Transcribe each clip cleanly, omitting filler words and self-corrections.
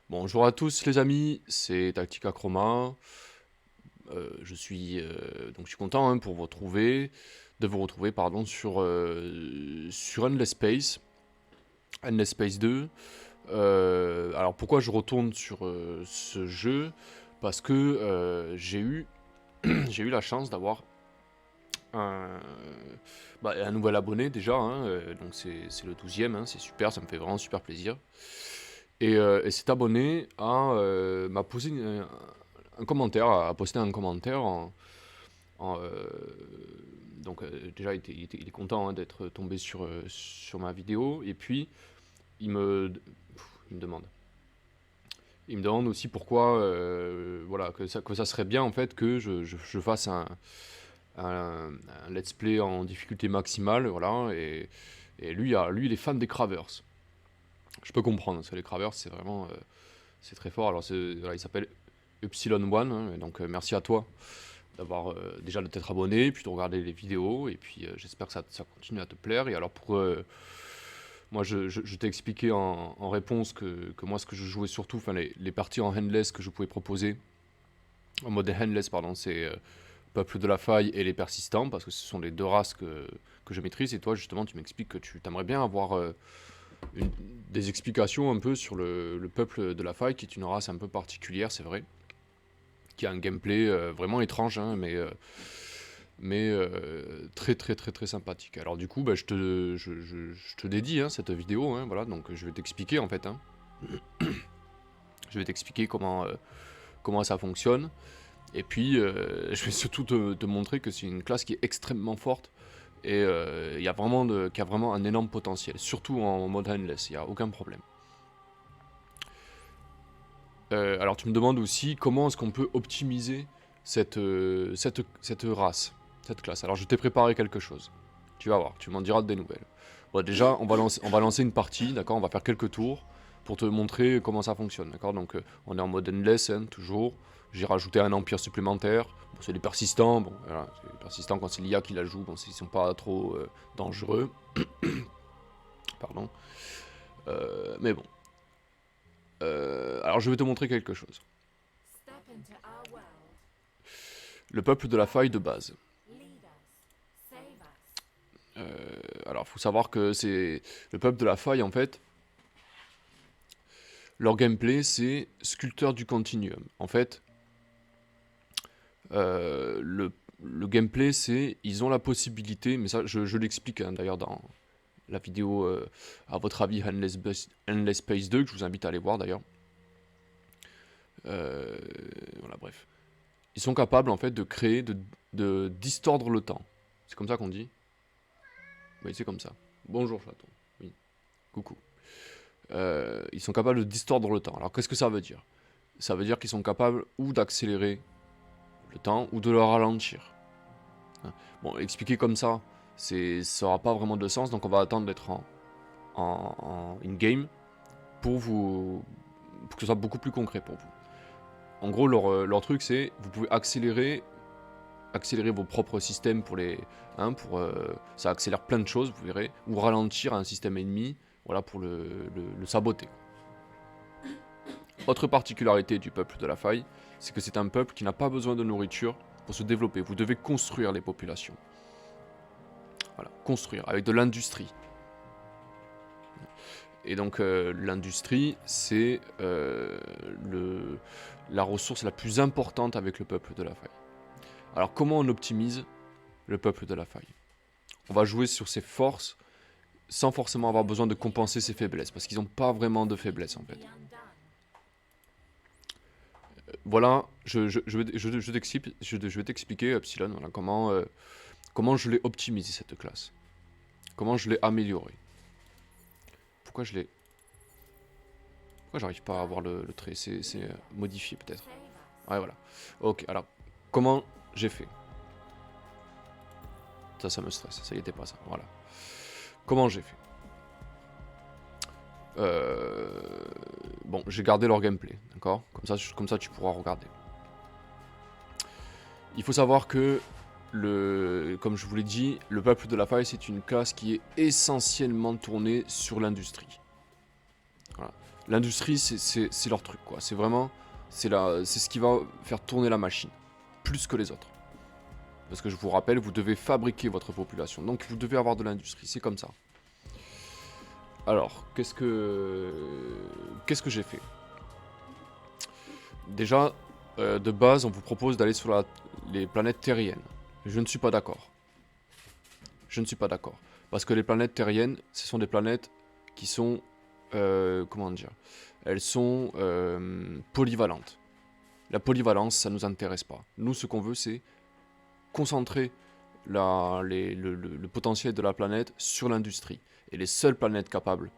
Bonjour à tous les amis, c'est Tactica Chroma. Je suis content pour vous retrouver pardon, sur Endless Space, Endless Space 2. Alors pourquoi je retourne sur ce jeu? Parce que j'ai eu la chance d'avoir un, un nouvel abonné déjà, donc c'est le 12e, c'est super, ça me fait vraiment super plaisir. Et cet abonné m'a posé un commentaire, a posté un commentaire en, euh, déjà il est content d'être tombé sur ma vidéo, et puis il me, il me demande. Il me demande aussi pourquoi, voilà, que ça serait bien en fait que je fasse un let's play en difficulté maximale, voilà, et lui il est fan des Cravers. Je peux comprendre, parce que les Cravers c'est vraiment, c'est très fort. Alors voilà, il s'appelle Epsilon One, et donc merci à toi d'avoir déjà de t'être abonné, puis de regarder les vidéos, et puis j'espère que ça continue à te plaire. Et alors moi je t'ai expliqué en réponse que moi ce que je jouais surtout, enfin les parties en handless que je pouvais proposer, en mode handless pardon, c'est Peuple de la Faille et les Persistants, parce que ce sont les deux races que je maîtrise, et toi justement tu m'expliques que tu t'aimerais bien avoir des explications un peu sur le Peuple de la Faille, qui est une race un peu particulière, c'est vrai, qui a un gameplay vraiment étrange, mais très très très très sympathique. Alors du coup, je te dédie cette vidéo, voilà, donc je vais t'expliquer en fait. Je vais t'expliquer comment ça fonctionne, et puis je vais surtout te montrer que c'est une classe qui est extrêmement forte, et qui a vraiment un énorme potentiel, surtout en mode endless, il n'y a aucun problème. Alors tu me demandes aussi comment est-ce qu'on peut optimiser cette race, cette classe. Alors je t'ai préparé quelque chose. Tu vas voir, tu m'en diras des nouvelles. Bon, déjà, on va lancer une partie, d'accord? On va faire quelques tours pour te montrer comment ça fonctionne, d'accord? Donc on est en mode endless, toujours. J'ai rajouté un empire supplémentaire. Bon, c'est des persistants, bon, voilà, c'est des persistants quand c'est l'IA qui la joue, bon, ils sont pas trop dangereux. Pardon. Mais bon. Alors je vais te montrer quelque chose. Le peuple de la faille de base. Alors, faut savoir que c'est le peuple de la faille, en fait. Leur gameplay, c'est sculpteur du continuum. En fait, le gameplay, c'est ils ont la possibilité, mais ça, je l'explique d'ailleurs dans la vidéo, à votre avis, Endless Space 2, que je vous invite à aller voir d'ailleurs. Voilà, bref. Ils sont capables, en fait, de créer, de distordre le temps. C'est comme ça qu'on dit? Oui, c'est comme ça. Bonjour, chaton. Oui, coucou. Ils sont capables de distordre le temps. Alors qu'est-ce que ça veut dire? Ça veut dire qu'ils sont capables ou d'accélérer le temps ou de le ralentir. Bon, expliquer comme ça, ça n'aura pas vraiment de sens, donc on va attendre d'être en in-game pour que ce soit beaucoup plus concret pour vous. En gros, leur truc, c'est vous pouvez accélérer vos propres systèmes ça accélère plein de choses, vous verrez, ou ralentir un système ennemi, voilà, pour le saboter. Autre particularité du peuple de la faille, c'est que c'est un peuple qui n'a pas besoin de nourriture pour se développer. Vous devez construire les populations. Voilà, construire, avec de l'industrie. Et donc l'industrie, c'est la ressource la plus importante avec le peuple de la faille. Alors comment on optimise le peuple de la faille? On va jouer sur ses forces sans forcément avoir besoin de compenser ses faiblesses, parce qu'ils n'ont pas vraiment de faiblesses en fait. Voilà, je vais t'expliquer, Epsilon, voilà, comment je l'ai optimisé cette classe. Comment je l'ai améliorée. Pourquoi j'arrive pas à avoir le trait? C'est modifié peut-être. Ouais, voilà. Ok, alors, comment j'ai fait? Ça me stresse, ça y était pas ça, voilà. Comment j'ai fait? Bon, j'ai gardé leur gameplay, d'accord? Comme ça, tu pourras regarder. Il faut savoir que, comme je vous l'ai dit, le peuple de la faille, c'est une classe qui est essentiellement tournée sur l'industrie. Voilà. L'industrie, c'est leur truc, quoi. C'est vraiment, c'est ce qui va faire tourner la machine, plus que les autres. Parce que je vous rappelle, vous devez fabriquer votre population, donc vous devez avoir de l'industrie, c'est comme ça. Alors, qu'est-ce que j'ai fait? Déjà, de base, on vous propose d'aller sur les planètes terriennes. Je ne suis pas d'accord. Je ne suis pas d'accord. Parce que les planètes terriennes, ce sont des planètes qui sont... comment dire? Elles sont polyvalentes. La polyvalence, ça ne nous intéresse pas. Nous, ce qu'on veut, c'est concentrer le potentiel de la planète sur l'industrie. Et les seules planètes capables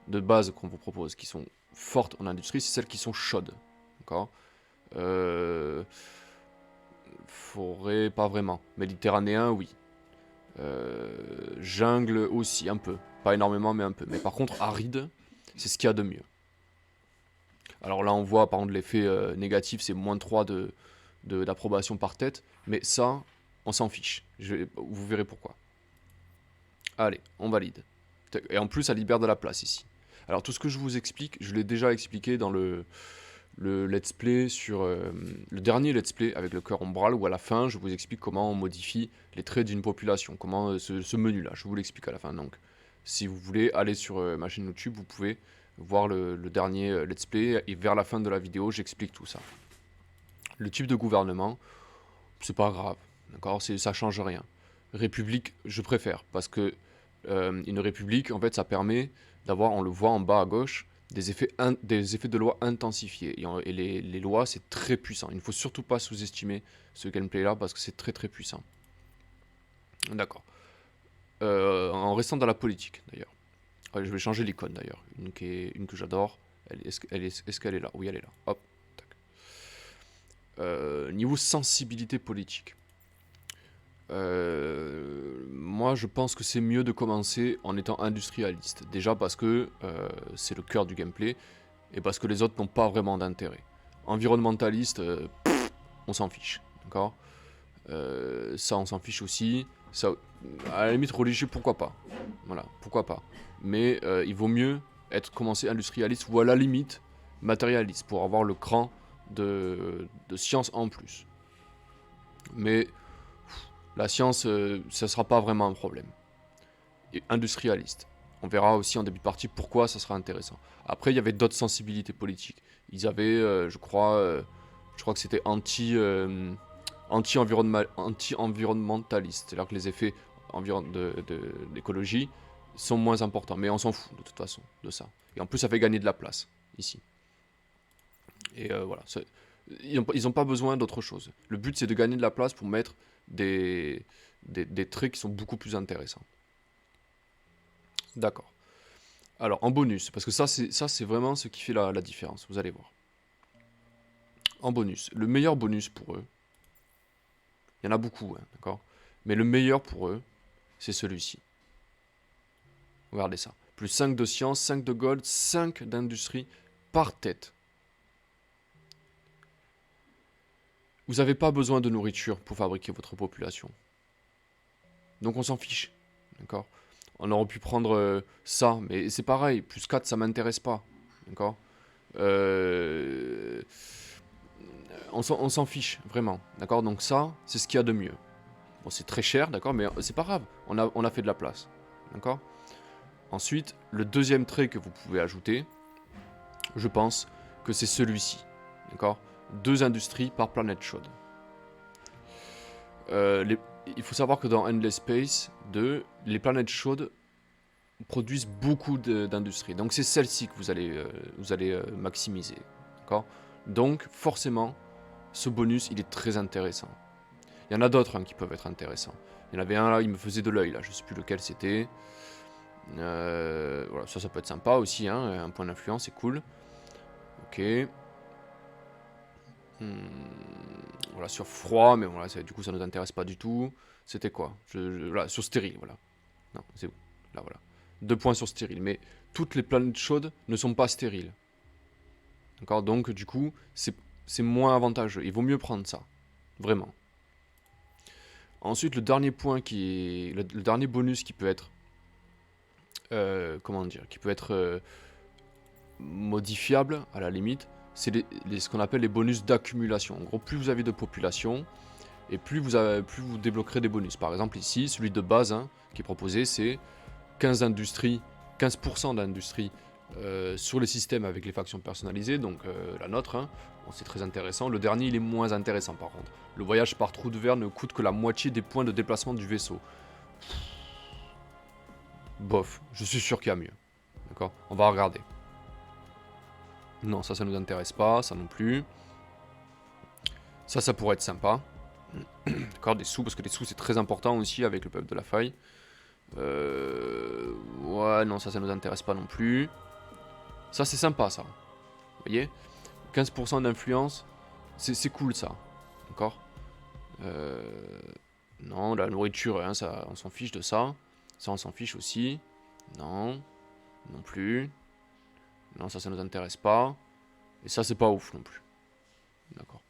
de base qu'on vous propose, qui sont fortes en industrie, c'est celles qui sont chaudes. D'accord? Forêt, pas vraiment. Méditerranéen, oui. Jungle aussi, un peu. Pas énormément, mais un peu. Mais par contre, aride, c'est ce qu'il y a de mieux. Alors là, on voit par exemple l'effet négatif, c'est -3 d'approbation par tête. Mais ça, on s'en fiche. Vous verrez pourquoi. Allez, on valide. Et en plus, ça libère de la place ici. Alors tout ce que je vous explique, je l'ai déjà expliqué dans le let's play sur le dernier let's play avec le cœur ombral, où à la fin je vous explique comment on modifie les traits d'une population, comment ce menu là, je vous l'explique à la fin. Donc si vous voulez aller sur ma chaîne YouTube, vous pouvez voir le dernier let's play, et vers la fin de la vidéo j'explique tout ça. Le type de gouvernement, c'est pas grave, d'accord, ça change rien. République, je préfère, parce que une république, en fait, ça permet d'avoir, on le voit en bas à gauche, des effets de loi intensifiés. Et les lois, c'est très puissant. Il ne faut surtout pas sous-estimer ce gameplay-là, parce que c'est très très puissant. D'accord. En restant dans la politique, d'ailleurs. Je vais changer l'icône, d'ailleurs. Une que j'adore. Est-ce qu'elle est là? Oui, elle est là. Hop. Tac. Niveau sensibilité politique. Moi, je pense que c'est mieux de commencer en étant industrialiste. Déjà parce que c'est le cœur du gameplay et parce que les autres n'ont pas vraiment d'intérêt. Environnementaliste, on s'en fiche, d'accord. Ça, on s'en fiche aussi. Ça, à la limite, religieux, pourquoi pas. Voilà, pourquoi pas. Mais il vaut mieux commencer industrialiste ou à la limite matérialiste pour avoir le cran de science en plus. Mais la science, ça ne sera pas vraiment un problème. Et industrialiste. On verra aussi en début de partie pourquoi ça sera intéressant. Après, il y avait d'autres sensibilités politiques. Ils avaient, je crois que c'était anti-environnementaliste. C'est-à-dire que les effets d'écologie sont moins importants. Mais on s'en fout de toute façon de ça. Et en plus, ça fait gagner de la place ici. Et voilà. Ils n'ont pas besoin d'autre chose. Le but, c'est de gagner de la place pour mettre des traits qui sont beaucoup plus intéressants. D'accord. Alors, en bonus, parce que ça, c'est vraiment ce qui fait la différence, vous allez voir. En bonus, le meilleur bonus pour eux, il y en a beaucoup, hein, d'accord? Mais le meilleur pour eux, c'est celui-ci. Regardez ça. Plus 5 de science, 5 de gold, 5 d'industrie par tête. Vous n'avez pas besoin de nourriture pour fabriquer votre population. Donc on s'en fiche, d'accord? On aurait pu prendre ça, mais c'est pareil, plus 4 ça m'intéresse pas, d'accord? On s'en fiche, vraiment, d'accord? Donc ça, c'est ce qu'il y a de mieux. Bon, c'est très cher, d'accord, mais c'est pas grave, on a fait de la place, d'accord? Ensuite, le deuxième trait que vous pouvez ajouter, je pense que c'est celui-ci, d'accord? 2 industries par planète chaude. Il faut savoir que dans Endless Space 2, les planètes chaudes produisent beaucoup d'industries. Donc c'est celle-ci que vous allez maximiser. D'accord? Donc forcément, ce bonus, il est très intéressant. Il y en a d'autres qui peuvent être intéressants. Il y en avait un là, il me faisait de l'œil là, je sais plus lequel c'était. Voilà, ça peut être sympa aussi, hein, un point d'influence, c'est cool. Ok. Voilà, sur froid, mais voilà, du coup ça nous intéresse pas du tout. C'était quoi? Voilà, sur stérile, voilà. Non, c'est où? Là, voilà. 2 points sur stérile, mais toutes les planètes chaudes ne sont pas stériles. D'accord? Donc du coup, c'est moins avantageux. Il vaut mieux prendre ça. Vraiment. Ensuite, le dernier point qui est... Le dernier bonus qui peut être... comment dire? Qui peut être modifiable, à la limite, c'est ce qu'on appelle les bonus d'accumulation. En gros, plus vous avez de population, et plus vous débloquerez des bonus. Par exemple, ici, celui de base hein, qui est proposé, c'est 15% d'industrie sur les systèmes avec les factions personnalisées, donc la nôtre, hein. Bon, c'est très intéressant. Le dernier, il est moins intéressant par contre. Le voyage par trou de verre ne coûte que la moitié des points de déplacement du vaisseau. Bof, je suis sûr qu'il y a mieux. D'accord? On va regarder. Non, ça nous intéresse pas, ça non plus. Ça pourrait être sympa. D'accord, des sous, parce que les sous c'est très important aussi avec le peuple de la faille. Ouais, non, ça nous intéresse pas non plus. Ça c'est sympa ça. Vous voyez 15% d'influence, c'est cool ça. D'accord. Non, la nourriture, hein, ça, on s'en fiche de ça. Ça on s'en fiche aussi. Non, non plus. Non, ça nous intéresse pas. Et ça c'est pas ouf non plus. D'accord.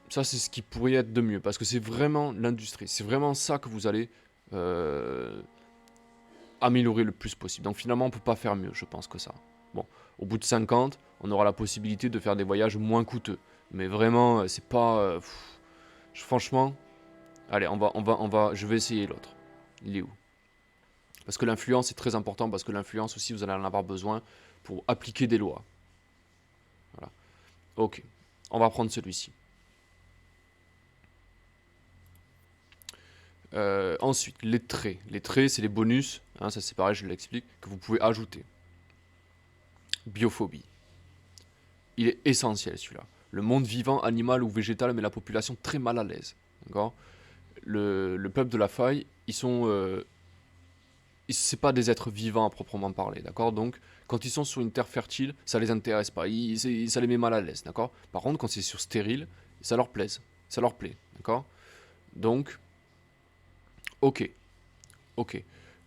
Ça, c'est ce qui pourrait être de mieux, parce que c'est vraiment l'industrie. C'est vraiment ça que vous allez améliorer le plus possible. Donc finalement, on ne peut pas faire mieux, je pense, que ça. Bon, au bout de 50, on aura la possibilité de faire des voyages moins coûteux. Mais vraiment, c'est pas... franchement, allez, je vais essayer l'autre. Il est où? Parce que l'influence est très important, parce que l'influence aussi, vous allez en avoir besoin pour appliquer des lois. Voilà. Ok, on va prendre celui-ci. Ensuite, les traits. Les traits, c'est les bonus, hein, ça c'est pareil, je l'explique, que vous pouvez ajouter. Biophobie. Il est essentiel celui-là. Le monde vivant, animal ou végétal met la population très mal à l'aise. D'accord. Le peuple de la faille, ils sont... c'est pas des êtres vivants à proprement parler, d'accord. Donc, quand ils sont sur une terre fertile, ça les intéresse pas, ça les met mal à l'aise, d'accord. Par contre, quand c'est sur stérile, ça leur plaît, d'accord. Donc, ok.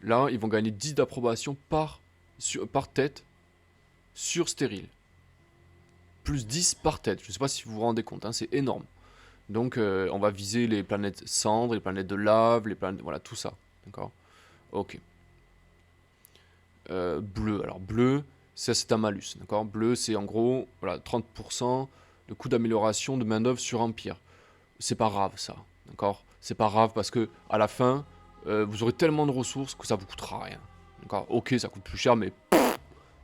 Là, ils vont gagner 10 d'approbation par tête sur stérile. Plus 10 par tête. Je ne sais pas si vous vous rendez compte, hein, c'est énorme. Donc, on va viser les planètes cendres, les planètes de lave, les planètes... Voilà, tout ça. D'accord. Ok. Bleu. Alors, bleu, ça c'est un malus. D'accord. Bleu, c'est en gros voilà, 30% de coût d'amélioration de main-d'œuvre sur Empire. C'est pas grave, ça. D'accord. C'est pas grave parce que à la fin, vous aurez tellement de ressources que ça vous coûtera rien. D'accord. Ok, ça coûte plus cher, mais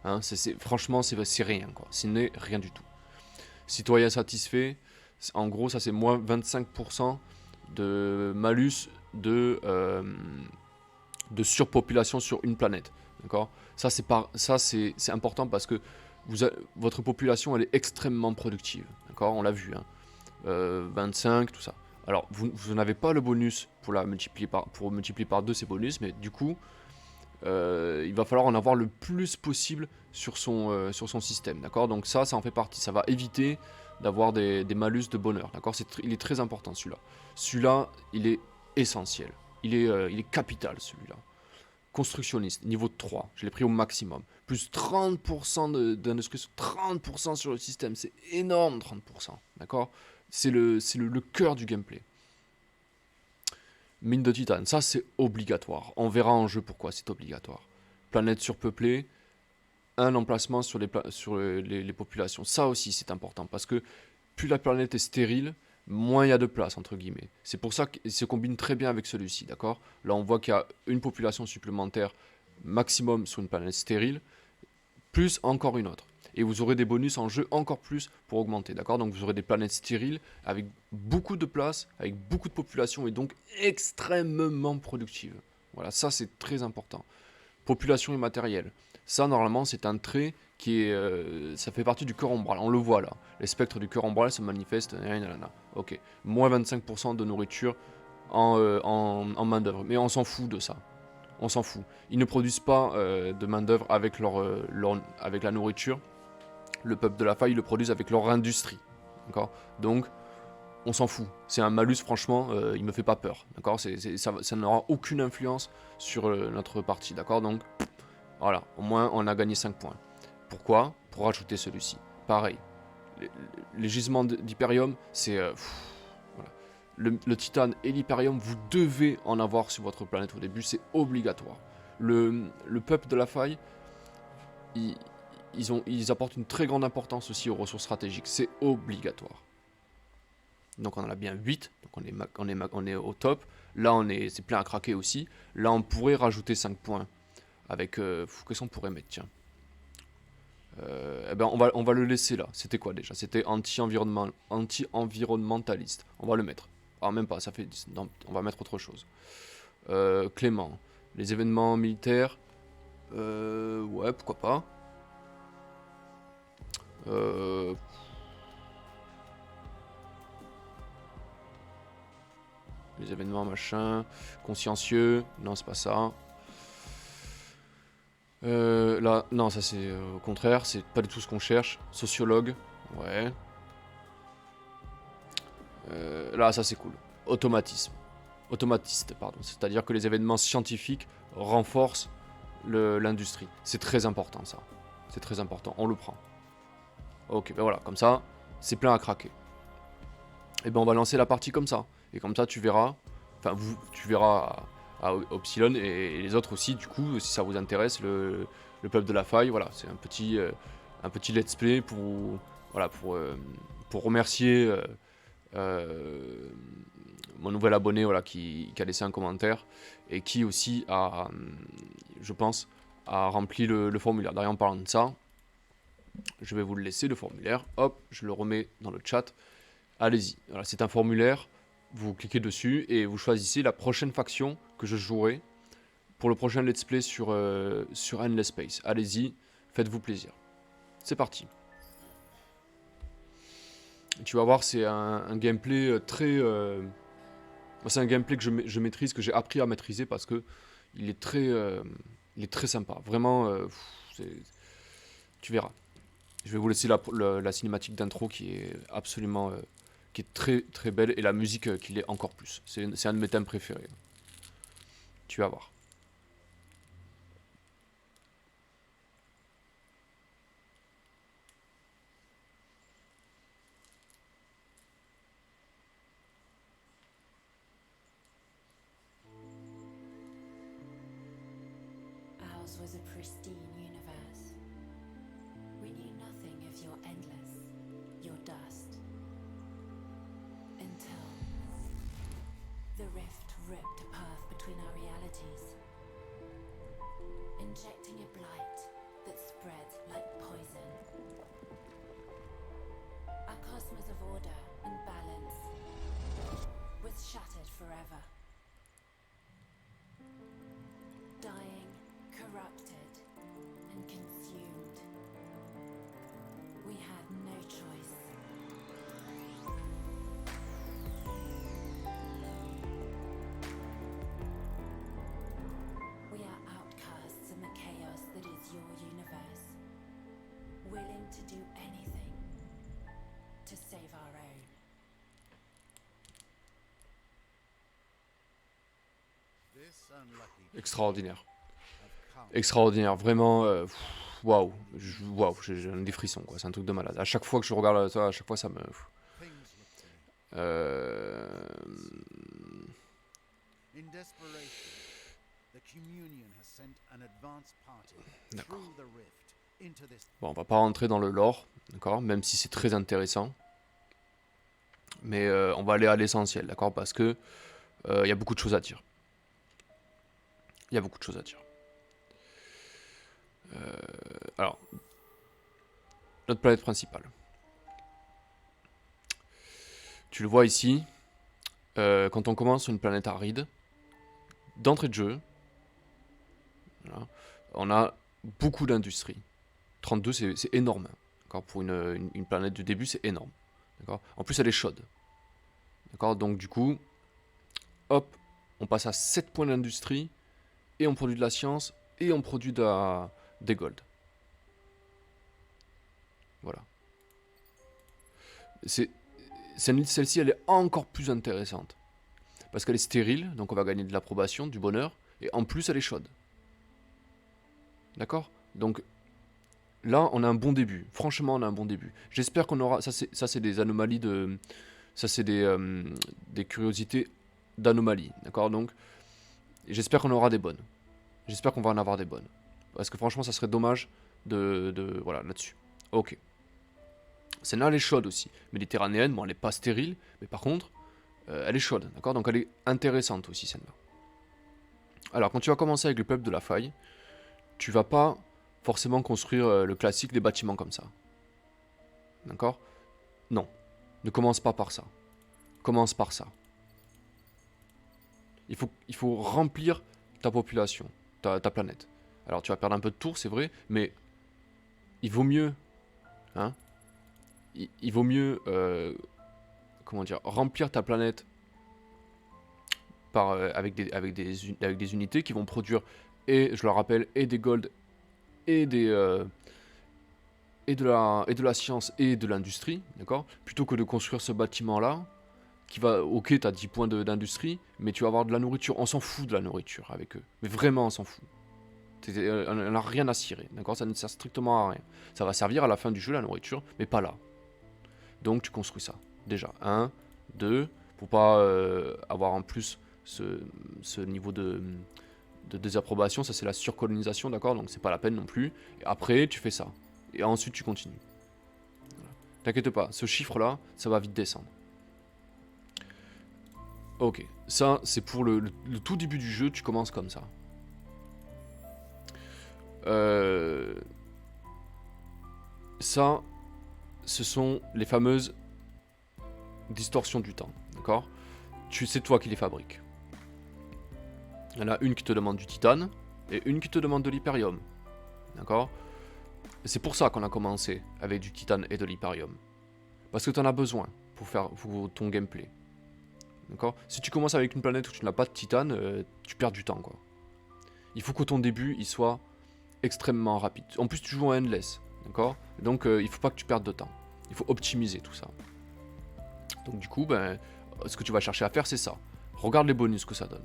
hein, franchement, c'est rien, quoi. Ce n'est rien du tout. Citoyen satisfait, en gros, ça c'est moins 25% de malus de surpopulation sur une planète. D'accord. Ça c'est important parce que votre population elle est extrêmement productive. D'accord. On l'a vu. Hein. 25, tout ça. Alors, vous n'avez pas le bonus pour multiplier par 2 ces bonus, mais du coup, il va falloir en avoir le plus possible sur son système, d'accord. Donc ça en fait partie, ça va éviter d'avoir des malus de bonheur, d'accord. Il est très important celui-là. Celui-là, il est essentiel. Il est capital celui-là. Constructionniste, niveau 3, je l'ai pris au maximum. Plus 30% d'industrie, 30% sur le système, c'est énorme 30%, d'accord. C'est le cœur du gameplay. Mine de titane, ça c'est obligatoire. On verra en jeu pourquoi c'est obligatoire. Planète surpeuplée, un emplacement sur les populations. Ça aussi c'est important parce que plus la planète est stérile, moins il y a de place entre guillemets. C'est pour ça qu'il se combine très bien avec celui-ci, d'accord. Là on voit qu'il y a une population supplémentaire maximum sur une planète stérile, plus encore une autre. Et vous aurez des bonus en jeu encore plus pour augmenter, d'accord. Donc vous aurez des planètes stériles avec beaucoup de place, avec beaucoup de population et donc extrêmement productives. Voilà, ça c'est très important. Population et matériel. Ça normalement c'est un trait qui est... ça fait partie du cœur ombral, on le voit là. Les spectres du cœur ombral se manifestent. Ok, moins 25% de nourriture en main d'œuvre. Mais on s'en fout de ça. On s'en fout. Ils ne produisent pas de main d'œuvre avec avec la nourriture. Le peuple de la faille, ils le produisent avec leur industrie. D'accord. Donc, on s'en fout. C'est un malus, franchement, il me fait pas peur. D'accord. Ça n'aura aucune influence sur notre partie. D'accord. Donc, voilà. Au moins, on a gagné 5 points. Pourquoi? Pour rajouter celui-ci. Pareil. Les gisements d'hyperium, c'est... voilà. Le titane et l'hyperium, vous devez en avoir sur votre planète au début. C'est obligatoire. Le peuple de la faille... ils, ils apportent une très grande importance aussi aux ressources stratégiques. C'est obligatoire. Donc on en a bien 8, donc on est au top. Là, c'est plein à craquer aussi. Là, on pourrait rajouter 5 points. Avec... qu'est-ce qu'on pourrait mettre, tiens. Eh ben, on va le laisser là. C'était quoi déjà? C'était anti-environnementaliste. On va le mettre. Ah, même pas, ça fait 10. Non, on va mettre autre chose. Clément. Les événements militaires. Ouais, pourquoi pas. Les événements machin. Consciencieux. Non, c'est pas ça. Là, non, ça c'est au contraire, c'est pas du tout ce qu'on cherche. Sociologue, ouais. Là, ça c'est cool. Automatisme. Automatiste, pardon. C'est-à-dire que les événements scientifiques renforcent l'industrie. C'est très important ça. C'est très important, on le prend. Ok, ben voilà, comme ça, c'est plein à craquer. Et ben on va lancer la partie comme ça. Et comme ça, tu verras, enfin, tu verras à Upsilon et les autres aussi, du coup, si ça vous intéresse, le peuple de la faille, voilà, c'est un petit let's play voilà, pour remercier mon nouvel abonné, voilà, qui a laissé un commentaire et qui aussi a, je pense, a rempli le formulaire. D'ailleurs, en parlant de ça, je vais vous le laisser, le formulaire. Hop, je le remets dans le chat. Allez-y. Voilà, c'est un formulaire. Vous cliquez dessus et vous choisissez la prochaine faction que je jouerai pour le prochain let's play sur Endless Space. Allez-y, faites-vous plaisir. C'est parti. Tu vas voir, c'est un gameplay très... c'est un gameplay que je maîtrise, que j'ai appris à maîtriser parce que il est très sympa. Vraiment, tu verras. Je vais vous laisser la cinématique d'intro qui est absolument... qui est très très belle et la musique qui l'est encore plus. C'est un de mes thèmes préférés. Tu vas voir. Ours was a pristine universe. We knew nothing of your endless, your dust. Until the rift ripped a path between our realities, injecting a blight that spread like poison. Our cosmos of order and balance was shattered forever. Dying, corrupted, and consumed. We had no choice. We are outcasts in the chaos that is your universe, willing to do anything to save our own. Extraordinaire. Extraordinaire, vraiment. Waouh, j'ai des frissons, quoi. C'est un truc de malade. À chaque fois que je regarde ça, à chaque fois ça me. D'accord. Bon, on va pas rentrer dans le lore, d'accord, même si c'est très intéressant. Mais on va aller à l'essentiel, d'accord, parce que il y a beaucoup de choses à dire. Il y a beaucoup de choses à dire. Alors, notre planète principale. Tu le vois ici, quand on commence sur une planète aride, d'entrée de jeu, voilà, on a beaucoup d'industrie. 32, c'est énorme. Pour une planète de début, c'est énorme. En plus, elle est chaude. Donc, du coup, hop, on passe à 7 points d'industrie, et on produit de la science, et on produit des gold. Voilà. Celle-ci, elle est encore plus intéressante. Parce qu'elle est stérile, donc on va gagner de l'approbation, du bonheur, et en plus, elle est chaude. D'accord? Donc, là, on a un bon début. Franchement, on a un bon début. J'espère qu'on aura... Ça, c'est des anomalies de... Ça, c'est des curiosités d'anomalies. D'accord? Donc, j'espère qu'on aura des bonnes. J'espère qu'on va en avoir des bonnes. Parce que franchement, ça serait dommage voilà, là-dessus. Ok. Celle-là, elle est chaude aussi. Méditerranéenne, bon, elle n'est pas stérile, mais par contre, elle est chaude, d'accord? Donc elle est intéressante aussi, celle-là. Alors, quand tu vas commencer avec le peuple de la faille, tu vas pas forcément construire le classique des bâtiments comme ça. D'accord? Non. Ne commence pas par ça. Commence par ça. Il faut remplir ta population, ta planète. Alors, tu vas perdre un peu de tours, c'est vrai, mais il vaut mieux... Hein? Il vaut mieux... comment dire? Remplir ta planète avec des unités qui vont produire, et je le rappelle, et des gold, et et de la science, et de l'industrie, d'accord? Plutôt que de construire ce bâtiment-là, qui va... Ok, t'as 10 points d'industrie, mais tu vas avoir de la nourriture. On s'en fout de la nourriture avec eux. Mais vraiment, on s'en fout. On n'a rien à cirer, d'accord? Ça ne sert strictement à rien. Ça va servir à la fin du jeu, la nourriture, mais pas là. Donc tu construis ça. Déjà, 1, 2, pour pas avoir en plus ce niveau de désapprobation, ça c'est la surcolonisation, d'accord? Donc c'est pas la peine non plus. Et après, tu fais ça. Et ensuite, tu continues. Voilà. T'inquiète pas, ce chiffre-là, ça va vite descendre. Ok, ça c'est pour le tout début du jeu, tu commences comme ça. Ça, ce sont les fameuses distorsions du temps, d'accord? C'est toi qui les fabriques. Il y en a une qui te demande du titane et une qui te demande de l'hyperium, d'accord? C'est pour ça qu'on a commencé avec du titane et de l'hyperium. Parce que tu en as besoin pour ton gameplay. D'accord? Si tu commences avec une planète où tu n'as pas de titane, tu perds du temps, quoi. Il faut que ton début il soit extrêmement rapide. En plus, tu joues en endless, d'accord? Donc, il faut pas que tu perdes de temps. Il faut optimiser tout ça. Donc, du coup, ce que tu vas chercher à faire, c'est ça. Regarde les bonus que ça donne.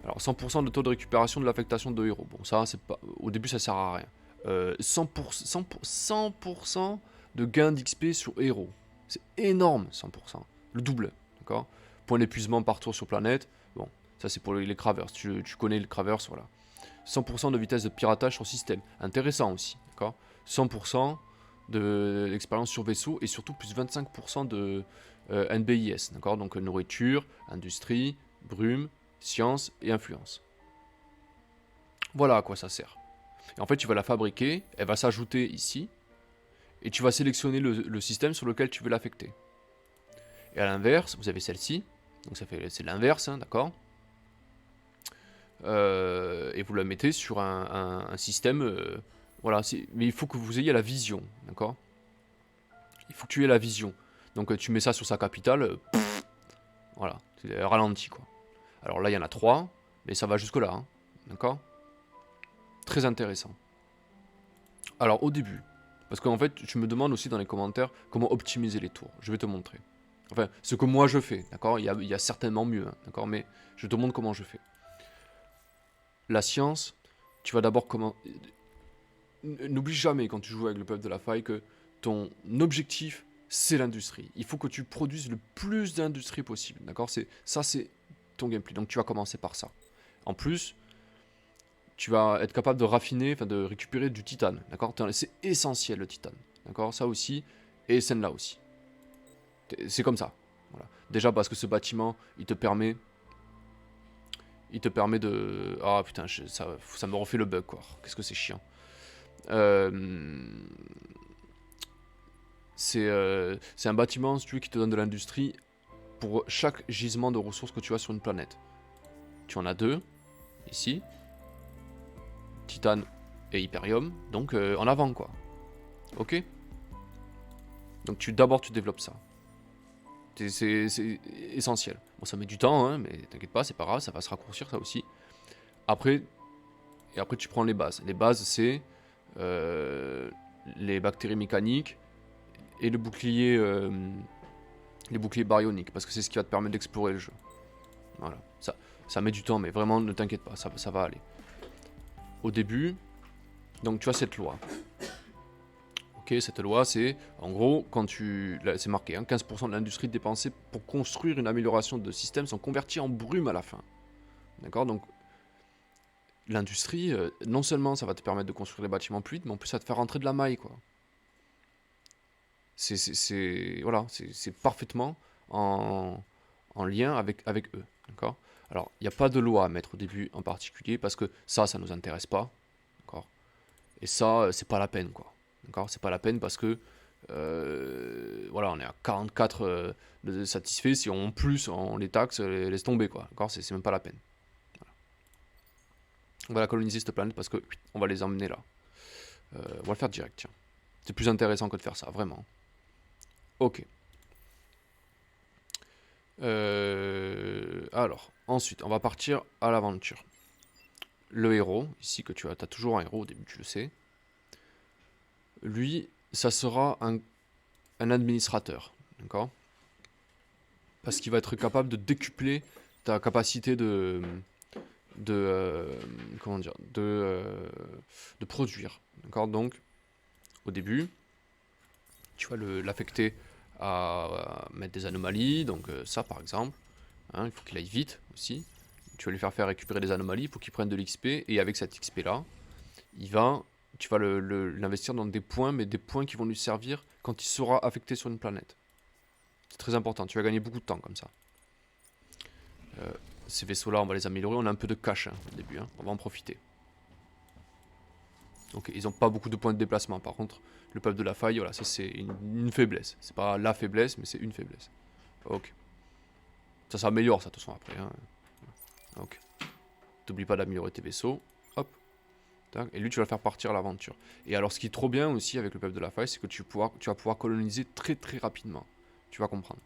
Alors, 100% de taux de récupération de l'affectation de héros. Bon, ça, c'est pas... Au début, ça sert à rien. 100% de gain d'XP sur héros. C'est énorme, 100%. Le double, d'accord? Point d'épuisement par tour sur planète. Bon, ça c'est pour les cravers. Tu connais les cravers, voilà. 100% de vitesse de piratage sur système. Intéressant aussi, d'accord? 100% d'expérience sur vaisseau et surtout plus 25% de NBIS, d'accord? Donc nourriture, industrie, brume, science et influence. Voilà à quoi ça sert. Et en fait, tu vas la fabriquer, elle va s'ajouter ici, et tu vas sélectionner le système sur lequel tu veux l'affecter. Et à l'inverse, vous avez celle-ci, donc c'est l'inverse, hein, d'accord? Et vous la mettez sur un système, voilà, mais il faut que vous ayez la vision, d'accord? Il faut que tu aies la vision. Donc tu mets ça sur sa capitale, voilà, c'est ralenti, quoi. Alors là, il y en a 3, mais ça va jusque là, hein, d'accord? Très intéressant. Alors au début, parce qu'en fait tu me demandes aussi dans les commentaires comment optimiser les tours, je vais te montrer. Enfin, ce que moi je fais, d'accord? Il y a certainement mieux, hein, d'accord? Mais je te montre comment je fais. La science, tu vas d'abord comment... N'oublie jamais quand tu joues avec le peuple de la faille que ton objectif c'est l'industrie. Il faut que tu produises le plus d'industrie possible, d'accord? Ça c'est ton gameplay, donc tu vas commencer par ça. En plus... tu vas être capable de raffiner, enfin de récupérer du titane, d'accord? C'est essentiel le titane, d'accord? Ça aussi, et celle-là aussi. C'est comme ça, voilà. Déjà parce que ce bâtiment, il te permet de... Ah putain, ça me refait le bug, quoi. Qu'est-ce que c'est chiant. C'est un bâtiment, si tu veux, qui te donne de l'industrie pour chaque gisement de ressources que tu as sur une planète. Tu en as 2, ici. Titane et Hyperium, donc en avant, quoi. Ok? Donc d'abord tu développes ça. C'est essentiel. Bon, ça met du temps, hein, mais t'inquiète pas, c'est pas grave, ça va se raccourcir, ça aussi. Après tu prends les bases. Les bases, c'est les bactéries mécaniques et les boucliers baryoniques, parce que c'est ce qui va te permettre d'explorer le jeu. Voilà. Ça met du temps, mais vraiment, ne t'inquiète pas, ça va aller. Au début, donc tu as cette loi. Ok, cette loi, c'est, en gros, là, c'est marqué, hein, 15% de l'industrie dépensée pour construire une amélioration de système sont convertis en brume à la fin. D'accord? Donc, l'industrie, non seulement ça va te permettre de construire les bâtiments plus vite, mais en plus ça va te faire rentrer de la maille, quoi. Voilà, c'est parfaitement en, en lien avec eux, d'accord? Alors, il n'y a pas de loi à mettre au début en particulier, parce que ça nous intéresse pas, d'accord? Et ça, c'est pas la peine, quoi. D'accord? C'est pas la peine parce que, voilà, on est à 44 de satisfaits. Si en plus on les taxe, laisse tomber, quoi. D'accord? C'est même pas la peine. On va la coloniser, cette planète, parce que on va les emmener là. On va le faire direct, tiens. C'est plus intéressant que de faire ça, vraiment. Ok. Alors, ensuite, on va partir à l'aventure. Le héros, ici que tu as toujours un héros au début, tu le sais. Lui, ça sera un administrateur, d'accord? Parce qu'il va être capable de décupler ta capacité comment dire, de produire, d'accord? Donc, au début, tu vas l'affecter à mettre des anomalies, donc ça par exemple, hein, il faut qu'il aille vite aussi. Tu vas lui faire récupérer des anomalies pour qu'il prenne de l'XP, et avec cette XP là, tu vas l'investir dans des points, mais des points qui vont lui servir quand il sera affecté sur une planète. C'est très important, tu vas gagner beaucoup de temps comme ça. Ces vaisseaux-là, on va les améliorer, on a un peu de cash hein, au début, hein, on va en profiter. Donc ils n'ont pas beaucoup de points de déplacement, par contre, le peuple de la faille, voilà, ça c'est une faiblesse. C'est pas la faiblesse, mais c'est une faiblesse. Ok. Ça s'améliore, ça, de toute façon, après. Hein. Ok. T'oublies pas d'améliorer tes vaisseaux. Hop. Et lui, tu vas le faire partir à l'aventure. Et alors, ce qui est trop bien aussi avec le peuple de la faille, c'est que tu vas pouvoir coloniser très très rapidement. Tu vas comprendre.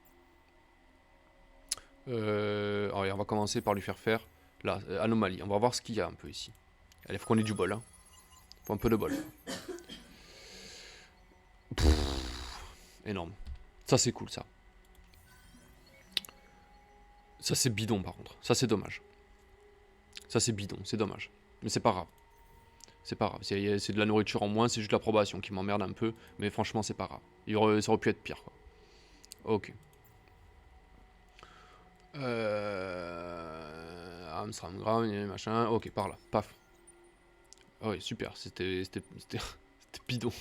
Alors, on va commencer par lui faire la anomalie. On va voir ce qu'il y a un peu ici. Allez, faut qu'on ait du bol. Hein. Faut un peu de bol. Énorme. Ça, c'est cool, ça. Ça, c'est bidon, par contre. Ça, c'est dommage. Ça, c'est bidon. C'est dommage. Mais c'est pas grave. C'est pas grave. C'est de la nourriture en moins. C'est juste l'approbation qui m'emmerde un peu. Mais franchement, c'est pas grave. Ça aurait pu être pire, quoi. Ok. Amstramgram, machin. Ok, par là. Paf. Ah oui, super. C'était bidon.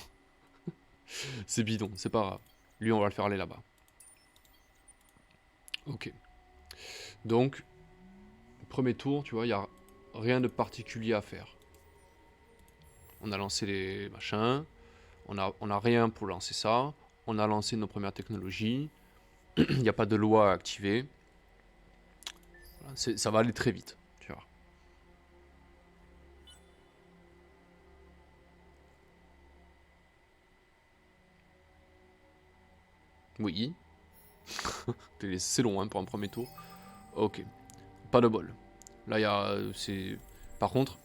C'est bidon. C'est pas grave. Lui, on va le faire aller là-bas. Ok. Donc, premier tour, tu vois, il n'y a rien de particulier à faire. On a lancé les machins. On a rien pour lancer ça. On a lancé nos premières technologies. Il n'y a pas de loi à activer. Voilà, ça va aller très vite, tu vois. Oui. C'est long hein, pour un premier tour. Ok. Pas de bol. Là, il y a... Par contre,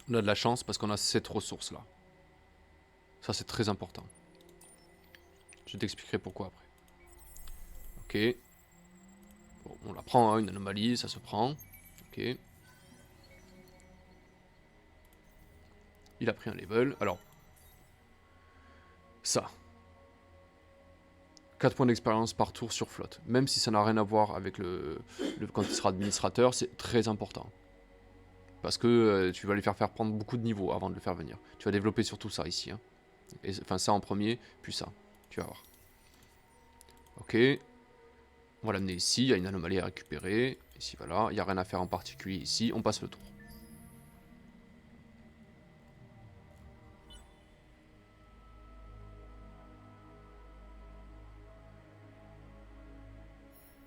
on a de la chance parce qu'on a cette ressource-là. Ça, c'est très important. Je t'expliquerai pourquoi après. Ok. Bon, on la prend, hein, une anomalie, ça se prend. Ok. Il a pris un level. Alors, ça. 4 points d'expérience par tour sur flotte. Même si ça n'a rien à voir avec quand il sera administrateur, c'est très important. Parce que tu vas lui faire prendre beaucoup de niveaux avant de le faire venir. Tu vas développer surtout ça ici. Hein. Enfin, ça en premier, puis ça. Tu vas voir. Ok. On va l'amener ici. Il y a une anomalie à récupérer. Ici, voilà. Il n'y a rien à faire en particulier ici. On passe le tour.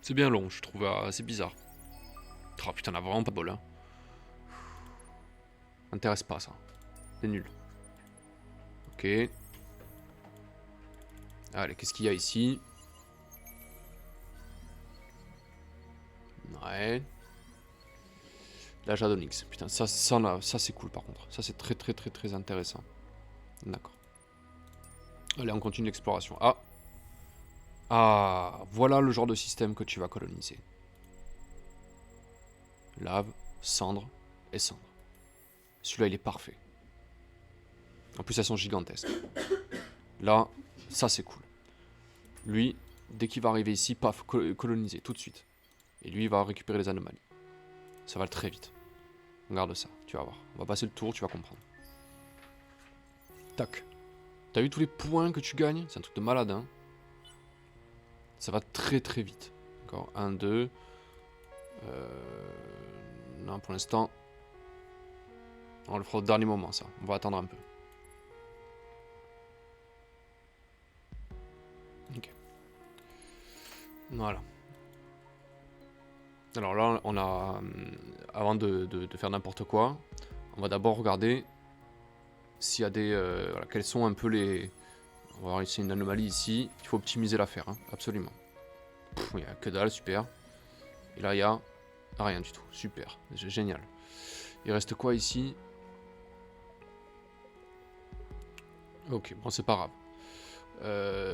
C'est bien long, je trouve assez bizarre. Oh putain, on a vraiment pas de bol. Hein. M'intéresse pas ça. C'est nul. Ok. Allez, qu'est-ce qu'il y a ici? Ouais. La Jadonyx. Putain, ça c'est cool par contre. Ça c'est très très très très intéressant. D'accord. Allez, on continue l'exploration. Ah. Ah, voilà le genre de système que tu vas coloniser. Lave, cendre et cendre. Celui-là, il est parfait. En plus, elles sont gigantesques. Là, ça c'est cool. Lui, dès qu'il va arriver ici, paf, coloniser tout de suite. Et lui, il va récupérer les anomalies. Ça va très vite. Regarde ça, tu vas voir. On va passer le tour, tu vas comprendre. Tac. T'as vu tous les points que tu gagnes? C'est un truc de malade, hein. Ça va très très vite. D'accord, 1, 2. Non, pour l'instant, on le fera au dernier moment, ça. On va attendre un peu. Ok. Voilà. Alors là, on a... Avant de faire n'importe quoi, on va d'abord regarder s'il y a des... voilà, quels sont un peu les... On va voir ici une anomalie ici. Il faut optimiser l'affaire, hein, absolument. Il n'y a que dalle, super. Et là, il y a rien du tout. Super, génial. Il reste quoi ici? Ok, bon, c'est pas grave.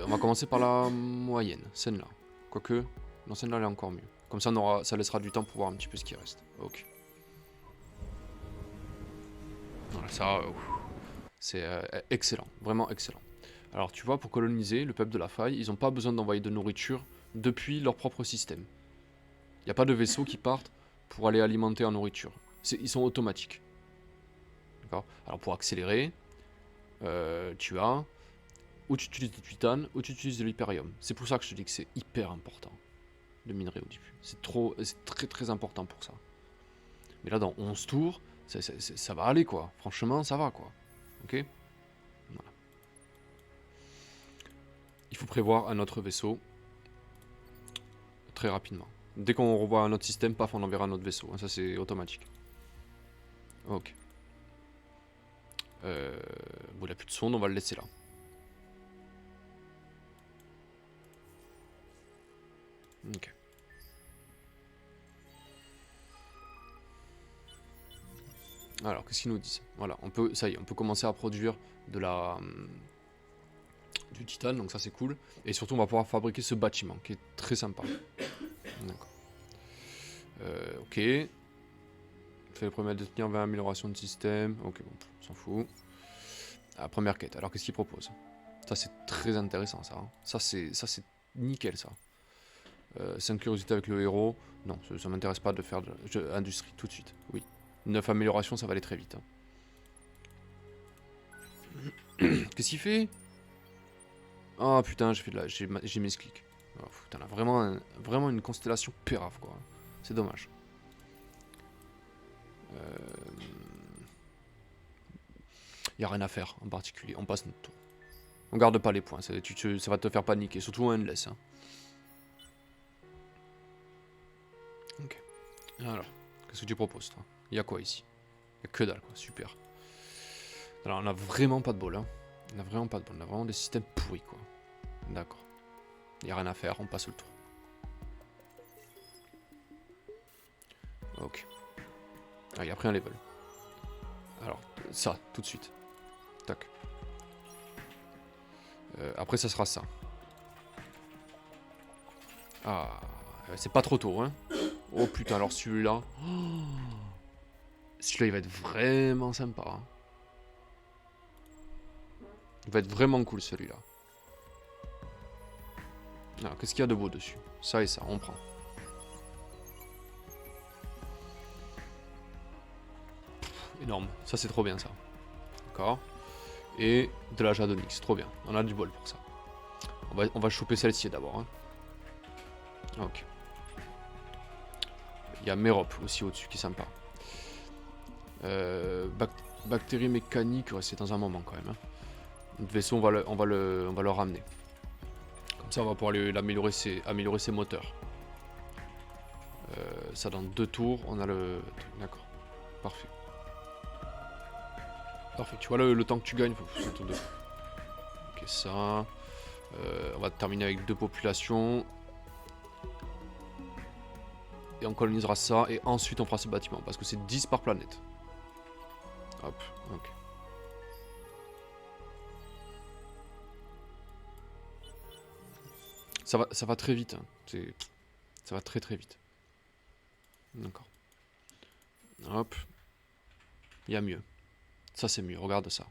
On va commencer par la moyenne, celle-là. Quoique, non, celle-là, elle est encore mieux. Comme ça, ça laissera du temps pour voir un petit peu ce qui reste. Ok. Voilà, ça, c'est excellent, vraiment excellent. Alors, tu vois, pour coloniser le peuple de la faille, ils n'ont pas besoin d'envoyer de nourriture depuis leur propre système. Il n'y a pas de vaisseaux qui partent pour aller alimenter en nourriture. Ils sont automatiques. D'accord. Alors, pour accélérer, tu as... Ou tu utilises du titane, ou tu utilises de l'hyperium. C'est pour ça que je te dis que c'est hyper important de minerai au début. C'est très très important pour ça. Mais là, dans 11 tours, ça va aller quoi. Franchement, ça va quoi. Ok. Voilà. Il faut prévoir un autre vaisseau très rapidement. Dès qu'on revoit un autre système, paf, on enverra un autre vaisseau. Ça, c'est automatique. Ok. Bon, il n'a plus de sonde, on va le laisser là. Ok. Alors, qu'est-ce qu'ils nous disent? Voilà, ça y est, on peut commencer à produire du titane, donc ça c'est cool. Et surtout, on va pouvoir fabriquer ce bâtiment, qui est très sympa. D'accord. Ok. Fait le premier à détenir 20 améliorations de système. Ok, bon, on s'en fout. La première quête. Alors, qu'est-ce qu'il propose? Ça, c'est très intéressant, ça. Hein. Ça, c'est nickel, ça. 5 curiosités avec le héros. Non, ça m'intéresse pas de faire de industrie tout de suite. Oui. 9 améliorations, ça va aller très vite. Hein. Qu'est-ce qu'il fait? Oh putain, j'ai mis ce clic. Oh, putain, là, vraiment une constellation pérave, quoi. C'est dommage. Y a rien à faire en particulier. On passe notre tour. On garde pas les points. Ça va te faire paniquer. Surtout un endless. Hein. Ok. Alors, qu'est-ce que tu proposes, toi? Y a quoi ici? Y a que dalle, quoi. Super. Alors, on a vraiment pas de bol. Hein. On a vraiment pas de bol. On a vraiment des systèmes pourris, quoi. D'accord. Y a rien à faire. On passe le tour. Ok. Ah, il a pris un level. Alors, ça, tout de suite. Tac. Après, ça sera ça. Ah, c'est pas trop tôt, hein. Oh putain, alors celui-là... Oh, celui-là, il va être vraiment sympa. Hein. Il va être vraiment cool, celui-là. Alors, qu'est-ce qu'il y a de beau dessus? Ça et ça, on prend. Énorme. Ça, c'est trop bien, ça. D'accord. Et de la jade onyx, trop bien. On a du bol pour ça. On va choper celle-ci d'abord. Hein. Ok. Il y a Mérop aussi au-dessus qui est sympa. Bactéries mécaniques, ouais, c'est dans un moment quand même. Hein. Notre vaisseau, on va le ramener. Comme ça, on va pouvoir améliorer ses moteurs. Ça, dans 2 tours, on a le... D'accord. Parfait. Parfait. Tu vois le temps que tu gagnes, c'est tout 2. Ok, ça... on va terminer avec 2 populations. Et on colonisera ça. Et ensuite, on fera ce bâtiment. Parce que c'est 10 par planète. Hop, ok. Ça va très vite. Hein. Ça va très très vite. D'accord. Hop. Il y a mieux. Ça c'est mieux, regarde ça.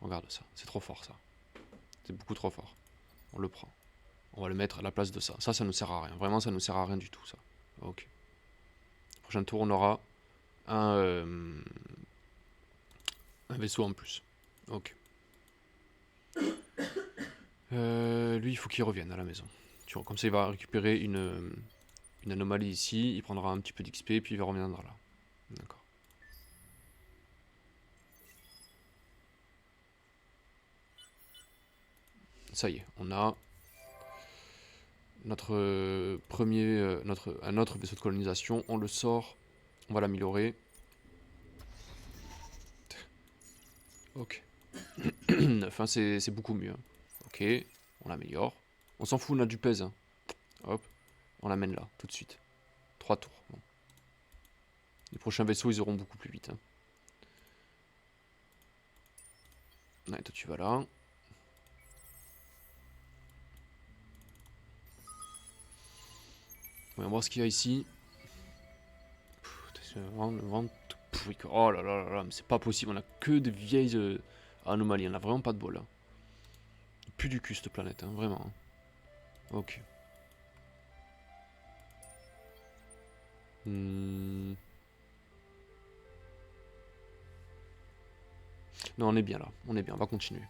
Regarde ça, c'est trop fort ça. C'est beaucoup trop fort. On le prend. On va le mettre à la place de ça. Ça nous sert à rien. Vraiment, ça nous sert à rien du tout, ça. Ok. Prochain tour, on aura un vaisseau en plus. Ok. Lui, il faut qu'il revienne à la maison. Tu vois, comme ça, il va récupérer une anomalie ici. Il prendra un petit peu d'XP, puis il va revenir là. D'accord. Ça y est, on a notre un autre vaisseau de colonisation. On le sort. On va l'améliorer. Ok. 9, hein, c'est beaucoup mieux. Hein. Ok, on l'améliore. On s'en fout, on a du pèse. Hein. Hop, on l'amène là, tout de suite. 3 tours. Bon. Les prochains vaisseaux, ils auront beaucoup plus vite. Hein. Ouais, toi, tu vas là. On va voir ce qu'il y a ici. C'est vraiment tout pourri. Oh là là là là, mais c'est pas possible. On a que des vieilles anomalies. On a vraiment pas de bol là. Plus du cul cette planète, hein, vraiment. Hein. Ok. Non, on est bien là. On est bien, on va continuer.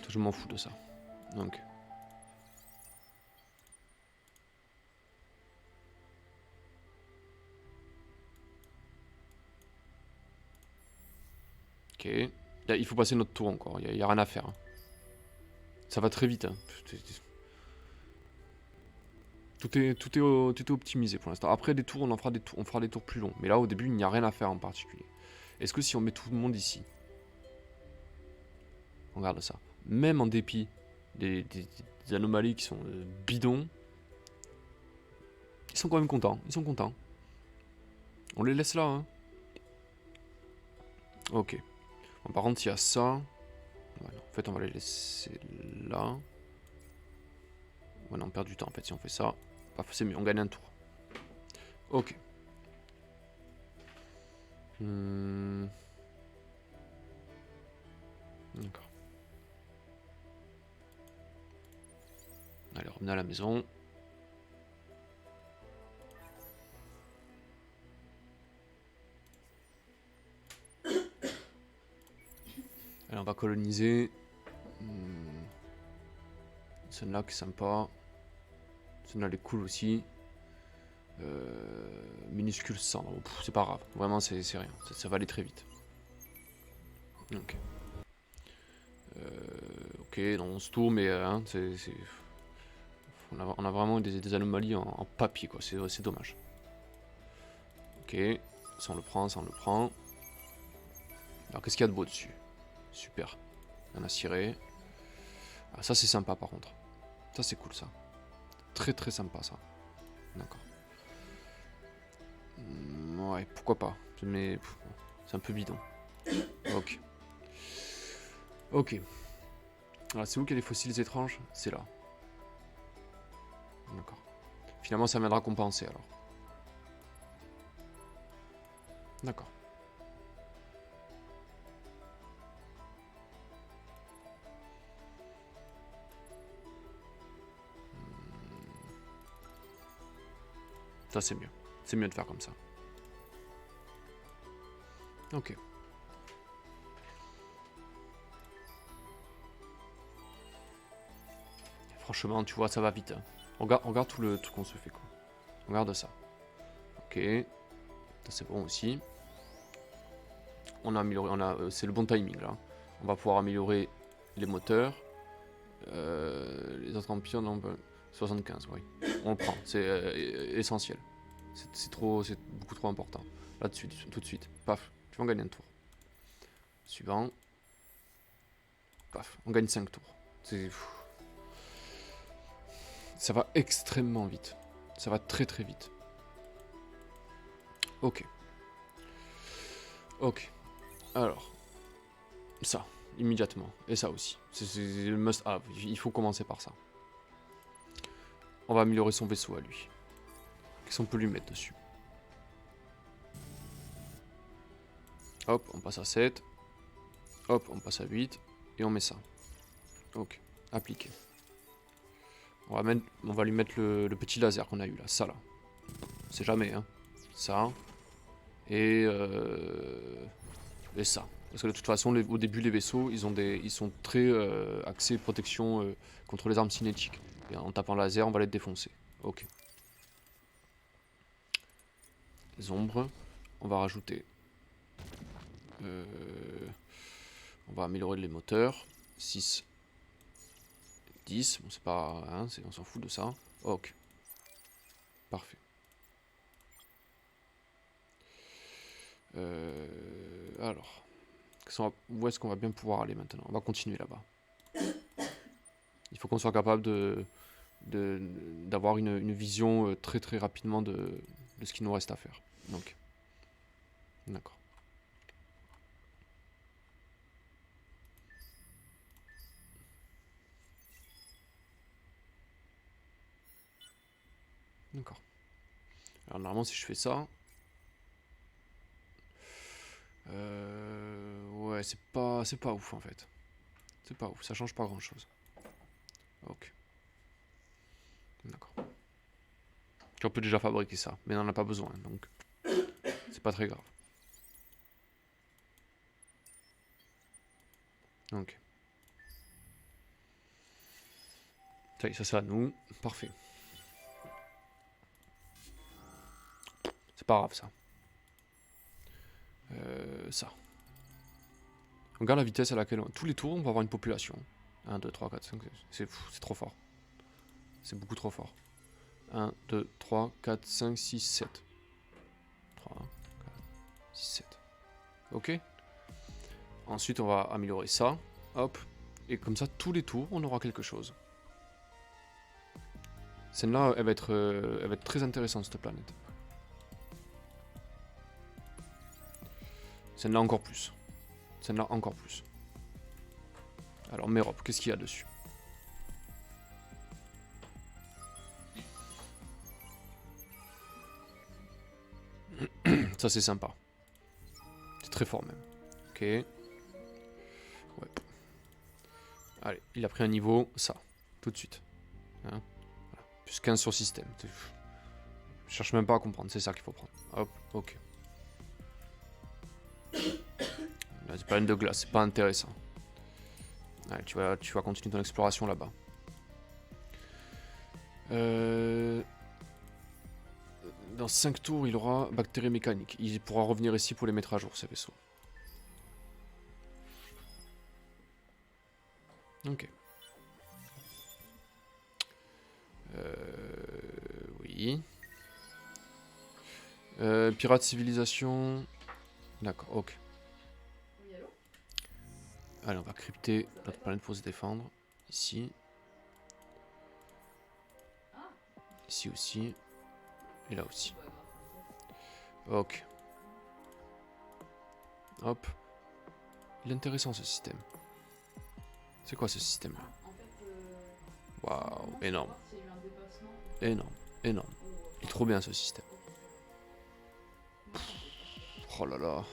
Je m'en fous de ça. Donc. Ok. Là, il faut passer notre tour encore. Il n'y a rien à faire. Hein. Ça va très vite. Hein. Tout est optimisé pour l'instant. Après des tours, on fera des tours plus longs. Mais là, au début, il n'y a rien à faire en particulier. Est-ce que si on met tout le monde ici, regarde ça. Même en dépit des anomalies qui sont bidons, ils sont quand même contents. Ils sont contents. On les laisse là. Hein. Ok. Bon, par contre, il y a ça. Ouais, non, en fait, on va les laisser là. Ouais, non, on perd du temps en fait si on fait ça. C'est mieux, on gagne un tour. Ok. D'accord. Allez, revenez à la maison. Allez, on va coloniser. Celle-là qui est sympa. Celle-là elle est cool aussi. Minuscule 100. C'est pas grave. Vraiment, c'est rien. Ça va aller très vite. Ok. Ok, dans 11 tours, mais hein, on a vraiment des anomalies en papier, quoi. C'est dommage. Ok. Ça, on le prend, ça, on le prend. Alors, qu'est-ce qu'il y a de beau dessus? Super. On a ciré. Ah, ça, c'est sympa, par contre. Ça, c'est cool, ça. Très, très sympa, ça. D'accord. Ouais, pourquoi pas. Mais c'est un peu bidon. Ok. Ok. Alors, c'est où qu'il y a les fossiles étranges? C'est là. D'accord. Finalement, ça viendra compenser, alors. D'accord. Ça, c'est mieux. C'est mieux de faire comme ça. Ok. Franchement, tu vois, ça va vite. Hein. Regarde tout le truc qu'on se fait, quoi. Regarde ça. Ok. Ça, c'est bon aussi. On a amélioré, c'est le bon timing, là. On va pouvoir améliorer les moteurs. Les autres empires, non, 75, oui. On le prend, c'est essentiel. C'est beaucoup trop important. Là, tout de suite. Paf, tu vas en gagner un tour. Suivant. Paf, on gagne 5 tours. Ça va extrêmement vite. Ça va très très vite. Ok. Ok. Alors. Ça, immédiatement. Et ça aussi. C'est le must-have. Il faut commencer par ça. On va améliorer son vaisseau à lui. Qu'est-ce qu'on peut lui mettre dessus? Hop, on passe à 7. Hop, on passe à 8. Et on met ça. Ok, appliqué. On va lui mettre le petit laser qu'on a eu là, ça là. On sait jamais, hein. Ça. Et ça. Parce que de toute façon, au début, les vaisseaux, ils sont très axés protection contre les armes cinétiques. Et en tapant laser, on va les défoncer. Ok. Les ombres. On va rajouter. On va améliorer les moteurs. 6. 10. Bon, c'est pas. Hein, on s'en fout de ça. Ok. Parfait. Alors. Où est-ce qu'on va bien pouvoir aller maintenant? On va continuer là-bas. Il faut qu'on soit capable d'avoir une vision très très rapidement de ce qu'il nous reste à faire. Donc, d'accord. D'accord. Alors normalement si je fais ça... ouais, c'est pas ouf en fait. C'est pas ouf, ça change pas grand chose. Ok. D'accord. On peut déjà fabriquer ça, mais on n'en a pas besoin, donc c'est pas très grave. Ok. Ça y est, ça c'est à nous. Parfait. C'est pas grave ça. Ça. On regarde la vitesse à laquelle... Tous les tours, on va avoir une population. 1, 2, 3, 4, 5, c'est trop fort. C'est beaucoup trop fort. 1, 2, 3, 4, 5, 6, 7. 3, 4, 6, 7. Ok. Ensuite, on va améliorer ça. Hop. Et comme ça, tous les tours, on aura quelque chose. Celle-là, elle va être très intéressante, cette planète. Celle-là, encore plus. Celle-là, encore plus. Alors, Mérop, qu'est-ce qu'il y a dessus? Ça, c'est sympa. C'est très fort, même. Ok. Ouais. Allez, il a pris un niveau, ça. Tout de suite. Hein, voilà. Plus 15 sur système. Je cherche même pas à comprendre, c'est ça qu'il faut prendre. Hop, ok. Là, c'est pas une de glace, c'est pas intéressant. Allez, tu vas continuer ton exploration là-bas. Dans 5 tours, il aura bactéries mécaniques. Il pourra revenir ici pour les mettre à jour, ces vaisseaux. Ok. Oui. Pirate civilisation. D'accord, ok. Allez, on va crypter notre planète pour se défendre. Ici. Ici aussi. Et là aussi. Ok. Hop. Il est intéressant ce système. C'est quoi ce système là? Waouh, énorme. Énorme, énorme. Il est trop bien ce système. Oh là là.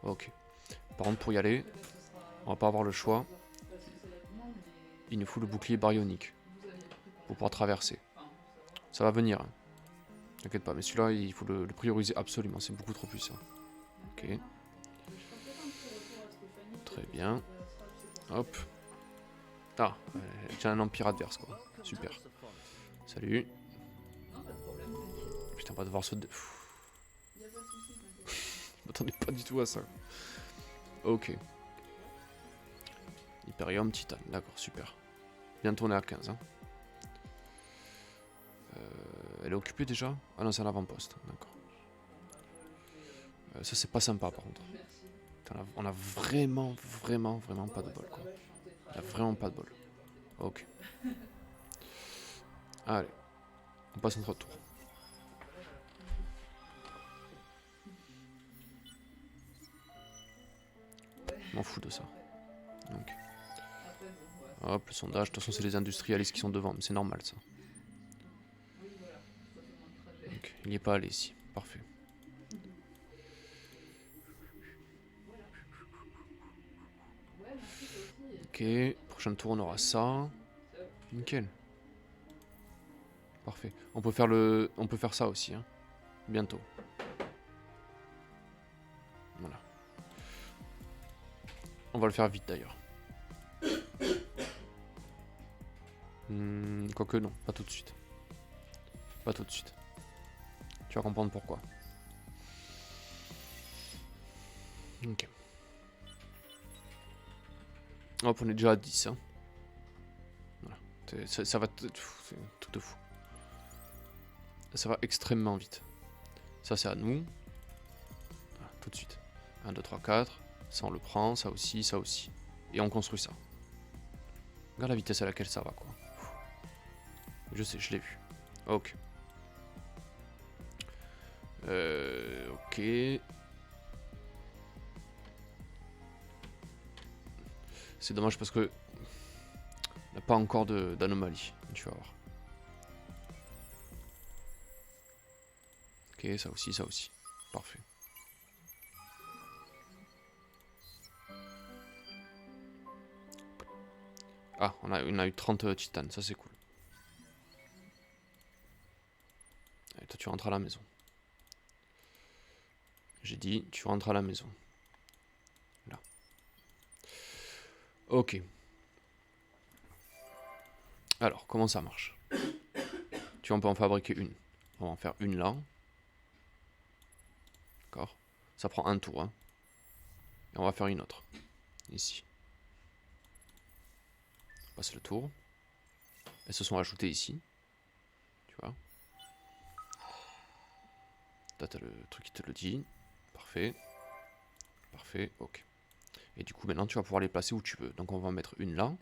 Ok. Par contre, pour y aller, on va pas avoir le choix. Il nous faut le bouclier baryonique pour pouvoir traverser. Ça va venir. Hein. T'inquiète pas, mais celui-là, il faut le prioriser absolument. C'est beaucoup trop puissant. Ok. Très bien. Hop. Ah, j'ai un empire adverse, quoi. Super. Salut. Putain, on va devoir se... Je m'attendais pas du tout à ça. Ok. Hyperium, Titan. D'accord, super. Bientôt on est à 15. Hein. Elle est occupée déjà? Ah non, c'est un avant-poste. D'accord. Ça, c'est pas sympa, par contre. On a vraiment pas de bol, quoi. On a vraiment pas de bol. Ok. Allez. On passe notre tour. Je m'en fous de ça. Donc. Hop, le sondage. De toute façon, c'est les industrialistes qui sont devant, mais c'est normal, ça. Donc, il n'y est pas allé ici. Parfait. Ok. Prochain tour, on aura ça. Nickel. Parfait. On peut faire ça aussi, hein. Bientôt. Voilà. On va le faire vite d'ailleurs. Quoique non, pas tout de suite. Pas tout de suite. Tu vas comprendre pourquoi. Ok. Hop, on est déjà à 10. Hein. Voilà. Ça va c'est tout de fou. Ça va extrêmement vite. Ça c'est à nous. Voilà, tout de suite. 1, 2, 3, 4. Ça on le prend, ça aussi, ça aussi. Et on construit ça. Regarde la vitesse à laquelle ça va quoi. Je sais, je l'ai vu. Ok. Ok. C'est dommage parce que on n'a pas encore d'anomalie. Tu vas voir. Ok, ça aussi, ça aussi. Parfait. Ah, on a eu 30 titanes, ça c'est cool. Allez, toi tu rentres à la maison. J'ai dit, tu rentres à la maison. Là. Ok. Alors, comment ça marche? Tu vois, on peut en fabriquer une. On va en faire une là. D'accord. Ça prend un tour. Hein. Et on va faire une autre. Ici. On passe le tour. Elles se sont ajoutées ici. Tu vois. Là, t'as le truc qui te le dit. Parfait. Parfait, ok. Et du coup, maintenant, tu vas pouvoir les placer où tu veux. Donc, on va en mettre une là.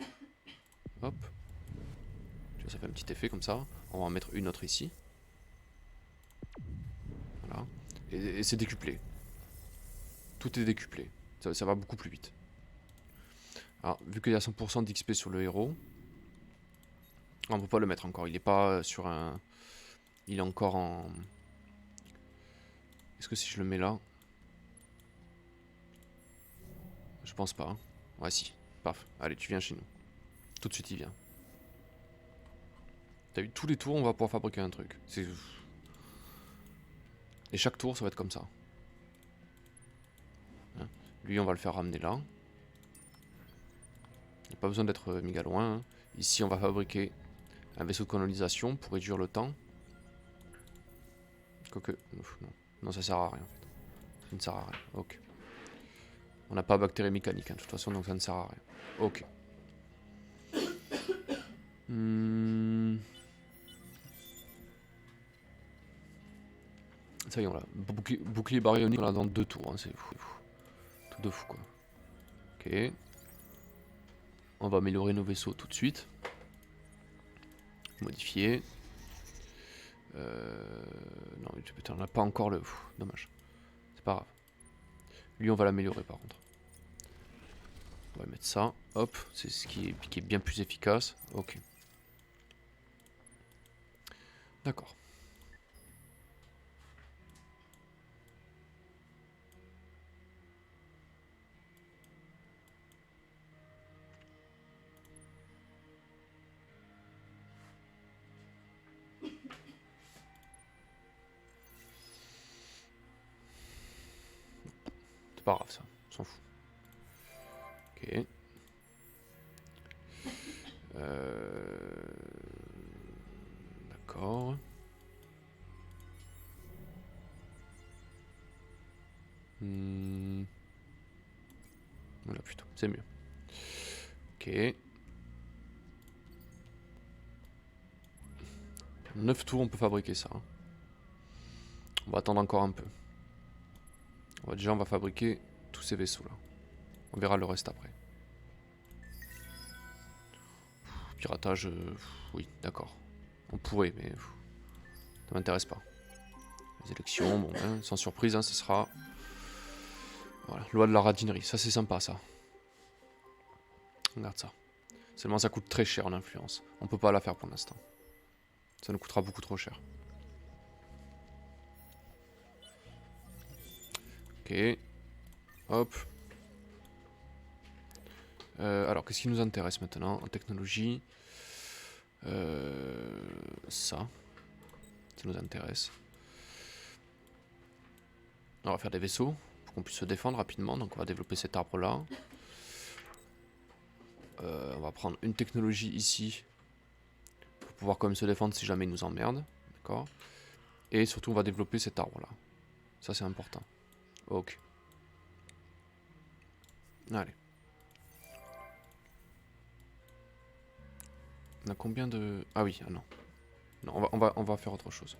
Hop. Tu vois, ça fait un petit effet comme ça. On va en mettre une autre ici. Voilà. Et c'est décuplé. Tout est décuplé. Ça va beaucoup plus vite. Alors, vu qu'il y a 100% d'XP sur le héros, on peut pas le mettre encore. Il est pas sur un... Il est encore en... Est-ce que si je le mets là... Je pense pas. Hein. Ouais, si. Paf. Allez, tu viens chez nous. Tout de suite, il vient. T'as vu, tous les tours, on va pouvoir fabriquer un truc. Et chaque tour, ça va être comme ça. Hein. Lui, on va le faire ramener là. Il n'y a pas besoin d'être méga loin. Hein. Ici, on va fabriquer un vaisseau de colonisation pour réduire le temps. Quoique... Non. Non, ça sert à rien, en fait. Ça ne sert à rien. Ok. On n'a pas bactéries mécaniques, hein, de toute façon, donc ça ne sert à rien. Ok. Ça y est, on l'a. Bouclier baryonique, on l'a dans 2 tours. Hein, c'est fou. Tout de fou, quoi. Ok. On va améliorer nos vaisseaux tout de suite. Modifier. Non, putain, on n'a pas encore le... dommage. C'est pas grave. Lui, on va l'améliorer, par contre. On va mettre ça. Hop. C'est ce qui est bien plus efficace. Ok. D'accord. C'est pas grave ça, on s'en fout. Ok. D'accord. Voilà plutôt, c'est mieux. Ok. 9 tours on peut fabriquer ça. Hein. On va attendre encore un peu. Déjà on va fabriquer tous ces vaisseaux là. On verra le reste après. Piratage, oui, d'accord. On pourrait, mais ça m'intéresse pas. Les élections, bon, hein, sans surprise, hein, ce sera... Voilà, loi de la radinerie, ça c'est sympa ça. Regarde ça. Seulement ça coûte très cher en influence. On peut pas la faire pour l'instant. Ça nous coûtera beaucoup trop cher. Ok. Hop. Alors, qu'est-ce qui nous intéresse maintenant en technologie? Ça nous intéresse. On va faire des vaisseaux pour qu'on puisse se défendre rapidement. Donc on va développer cet arbre là. On va prendre une technologie ici pour pouvoir quand même se défendre si jamais ils nous emmerdent. D'accord. Et surtout on va développer cet arbre là. Ça c'est important. Ok. Allez. On a combien de... Ah oui, ah non. Non, on va faire autre chose.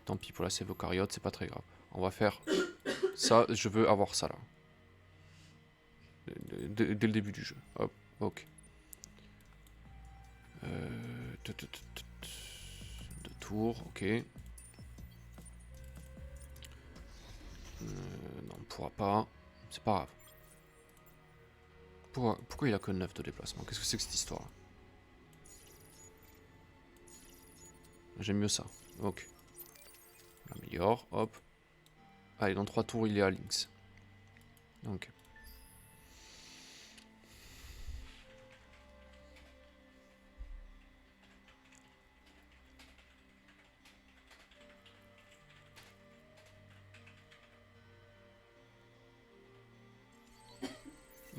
Tant pis pour la sève eucaryote, c'est pas très grave. On va faire ça, je veux avoir ça là. Dès le début du jeu. Hop, ok. Deux tours, ok. Non, on pourra pas. C'est pas grave. Pourquoi il a que 9 de déplacement? Qu'est-ce que c'est que cette histoire? J'aime mieux ça. Ok. On améliore, hop. Allez, dans 3 tours, il est à Lynx. Ok.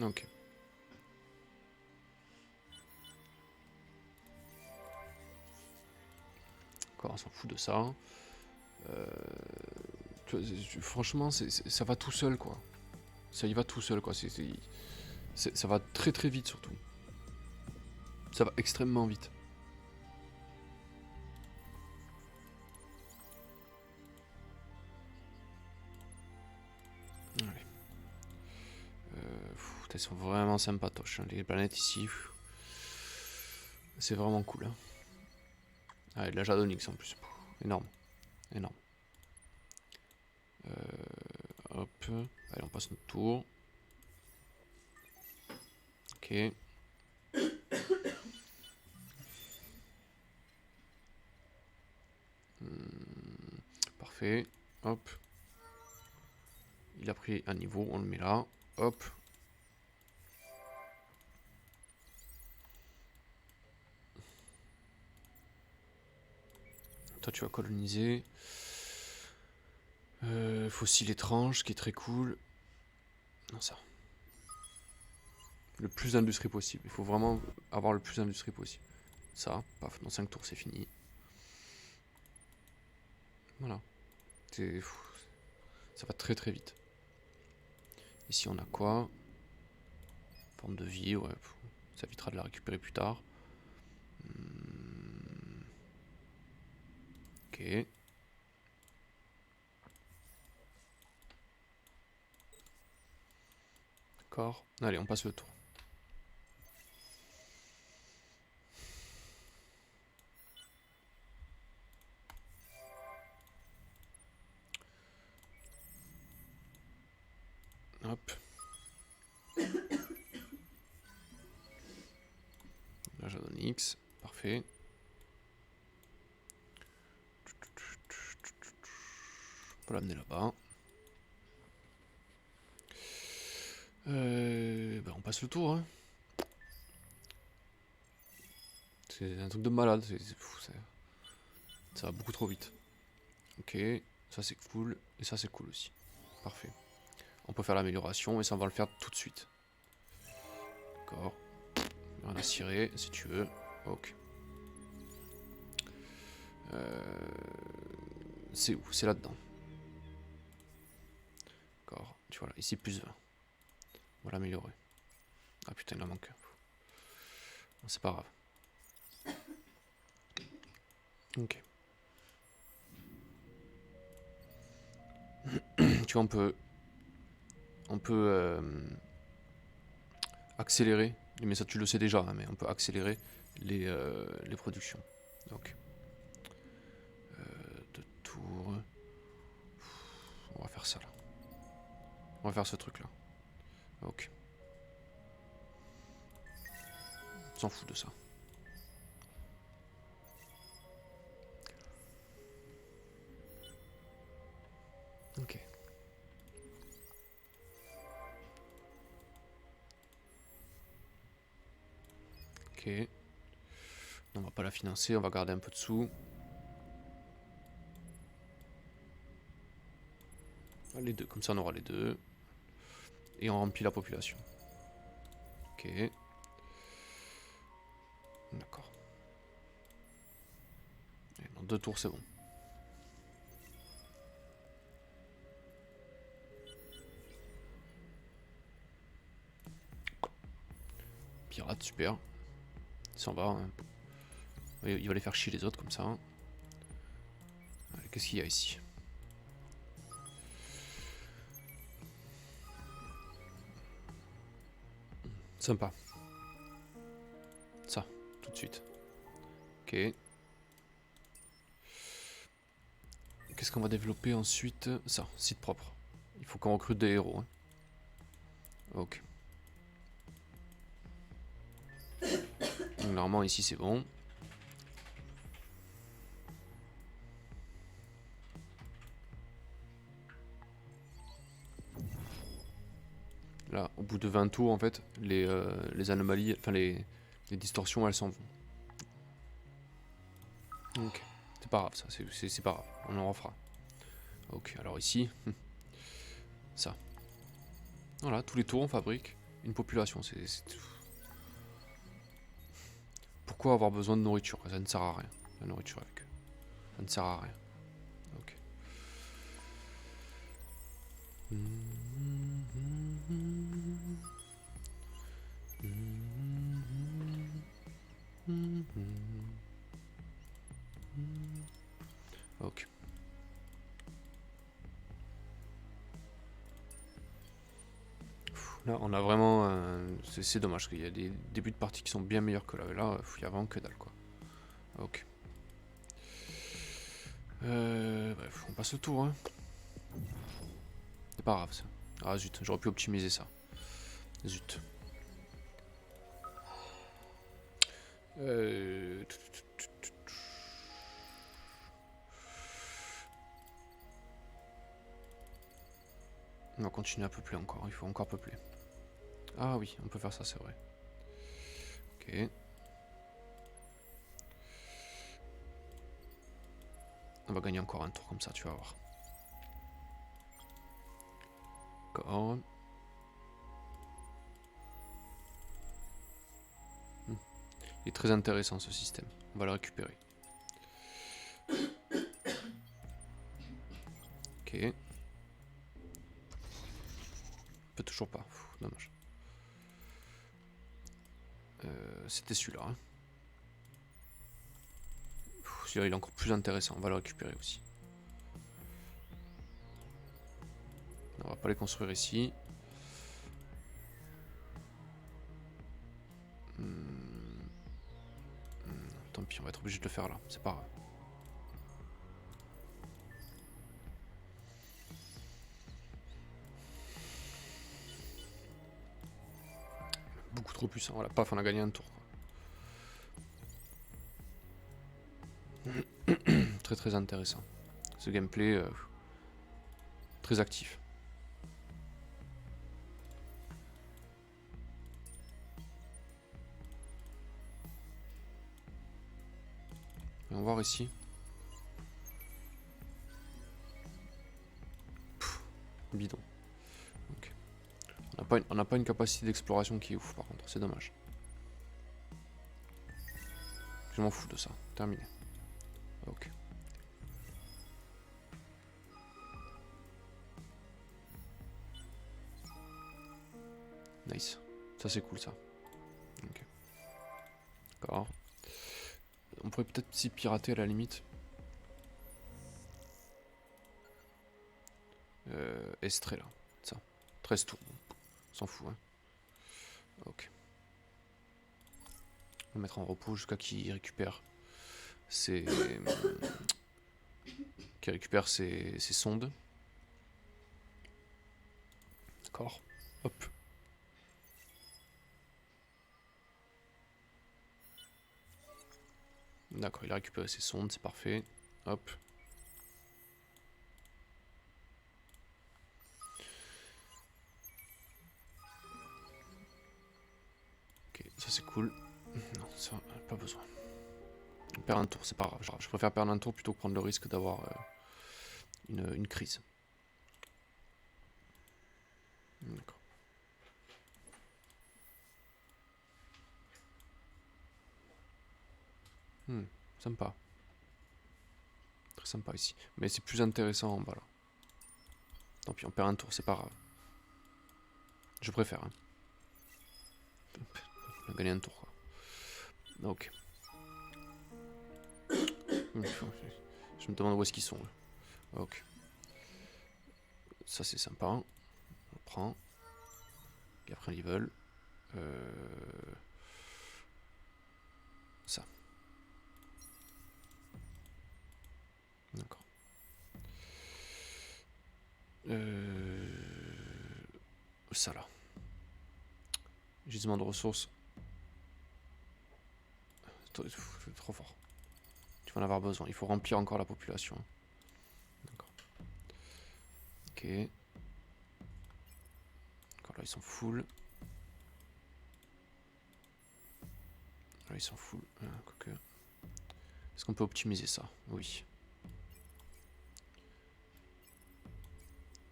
Ok. Encore, on s'en fout de ça. Franchement, ça va tout seul, quoi. Ça y va tout seul, quoi. Ça va très très vite, surtout. Ça va extrêmement vite. Allez. Elles sont vraiment sympatoches, hein. Les planètes ici. C'est vraiment cool. Hein. Ah, et de la Jadonyx en plus. Énorme. Énorme. Hop. Allez, on passe notre tour. Ok. Parfait. Hop. Il a pris un niveau, on le met là. Hop. Toi, tu vas coloniser. Fossile étrange, qui est très cool. Non, ça. Le plus d'industrie possible. Il faut vraiment avoir le plus d'industrie possible. Ça, paf, dans 5 tours, c'est fini. Voilà. Ça va très très vite. Ici, on a quoi? Forme de vie, ouais. Ça évitera de la récupérer plus tard. Ok. D'accord. Allez, on passe le tour. Hop. Là, j'adonne X. Parfait. On peut l'amener là-bas. On passe le tour. Hein. C'est un truc de malade. Ça va beaucoup trop vite. Ok. Ça, c'est cool. Et ça, c'est cool aussi. Parfait. On peut faire l'amélioration et ça, on va le faire tout de suite. D'accord. On a ciré, si tu veux. Ok. C'est où? C'est là-dedans. D'accord. Tu vois là, ici plus 20. On va l'améliorer. Ah putain, il en manque. C'est pas grave. Ok. Tu vois, on peut accélérer, mais ça tu le sais déjà, hein, mais on peut accélérer les productions. Donc, 2 tours. On va faire ça là. On va faire ce truc là. Ok. On s'en fout de ça. Ok. Ok. On va pas la financer, on va garder un peu de sous. Les deux, comme ça on aura les deux. Et on remplit la population. Ok. D'accord. Dans 2 tours c'est bon. Pirate, super. Il s'en va. Hein. Il va les faire chier les autres comme ça. Qu'est-ce qu'il y a ici? Sympa. Ça, tout de suite. Ok. Qu'est-ce qu'on va développer ensuite? Ça, site propre. Il faut qu'on recrute des héros. Hein. Ok. Donc, normalement ici c'est bon. Là, au bout de 20 tours, en fait, les anomalies, enfin les distorsions, elles s'en vont. Ok. C'est pas grave, ça, c'est pas grave. On en refera. Ok, alors ici, ça. Voilà, tous les tours, on fabrique une population. Pourquoi avoir besoin de nourriture? Ça ne sert à rien. La nourriture avec eux. Ça ne sert à rien. Ok. Ok. Là, on a vraiment... c'est dommage, qu'il y a des débuts de partie qui sont bien meilleurs que là. Là, il y a vraiment que dalle, quoi. Ok. Bref, on passe le tour, hein. C'est pas grave, ça. Ah zut, j'aurais pu optimiser ça. Zut. On va continuer à peupler encore, il faut encore peupler. Ah oui, on peut faire ça, c'est vrai. Ok. On va gagner encore un tour comme ça, tu vas voir. D'accord. Il est très intéressant ce système. On va le récupérer. Ok. Peut toujours pas. Pff, dommage. C'était celui-là. Hein. Celui-là il est encore plus intéressant. On va le récupérer aussi. On va pas les construire ici. Tant pis, on va être obligé de le faire là. C'est pas grave. Beaucoup trop puissant. Voilà, paf, on a gagné un tour. Très très intéressant. Ce gameplay très actif. On va voir ici. Pff, bidon. Okay. On n'a pas une capacité d'exploration qui est ouf par contre, c'est dommage. Je m'en fous de ça. Terminé. Ok. Nice. Ça c'est cool ça. Ok. D'accord. On pourrait peut-être s'y pirater à la limite. Estrée là. Ça. 13 tours. On s'en fout hein. Ok. On va mettre en repos jusqu'à qu'il récupère ses... qu'il récupère ses sondes. D'accord. Hop. D'accord, il a récupéré ses sondes, c'est parfait. Hop. Ok, ça c'est cool. Non, ça, pas besoin. perdre un tour, c'est pas grave. Je préfère perdre un tour plutôt que prendre le risque d'avoir une crise. D'accord. Sympa. Très sympa ici. Mais c'est plus intéressant en bas là. Tant pis, on perd un tour, c'est pas grave. Je préfère. Hein. On a gagné un tour quoi. Ok. Je me demande où est-ce qu'ils sont. Là. Ok. Ça c'est sympa. On le prend. Et après ils veulent. Ça. D'accord. Ça là. Gisement de ressources. C'est trop fort. Tu vas en avoir besoin. Il faut remplir encore la population. D'accord. Ok. Encore là, ils sont full. Là, ils sont full. Est-ce qu'on peut optimiser ça? Oui.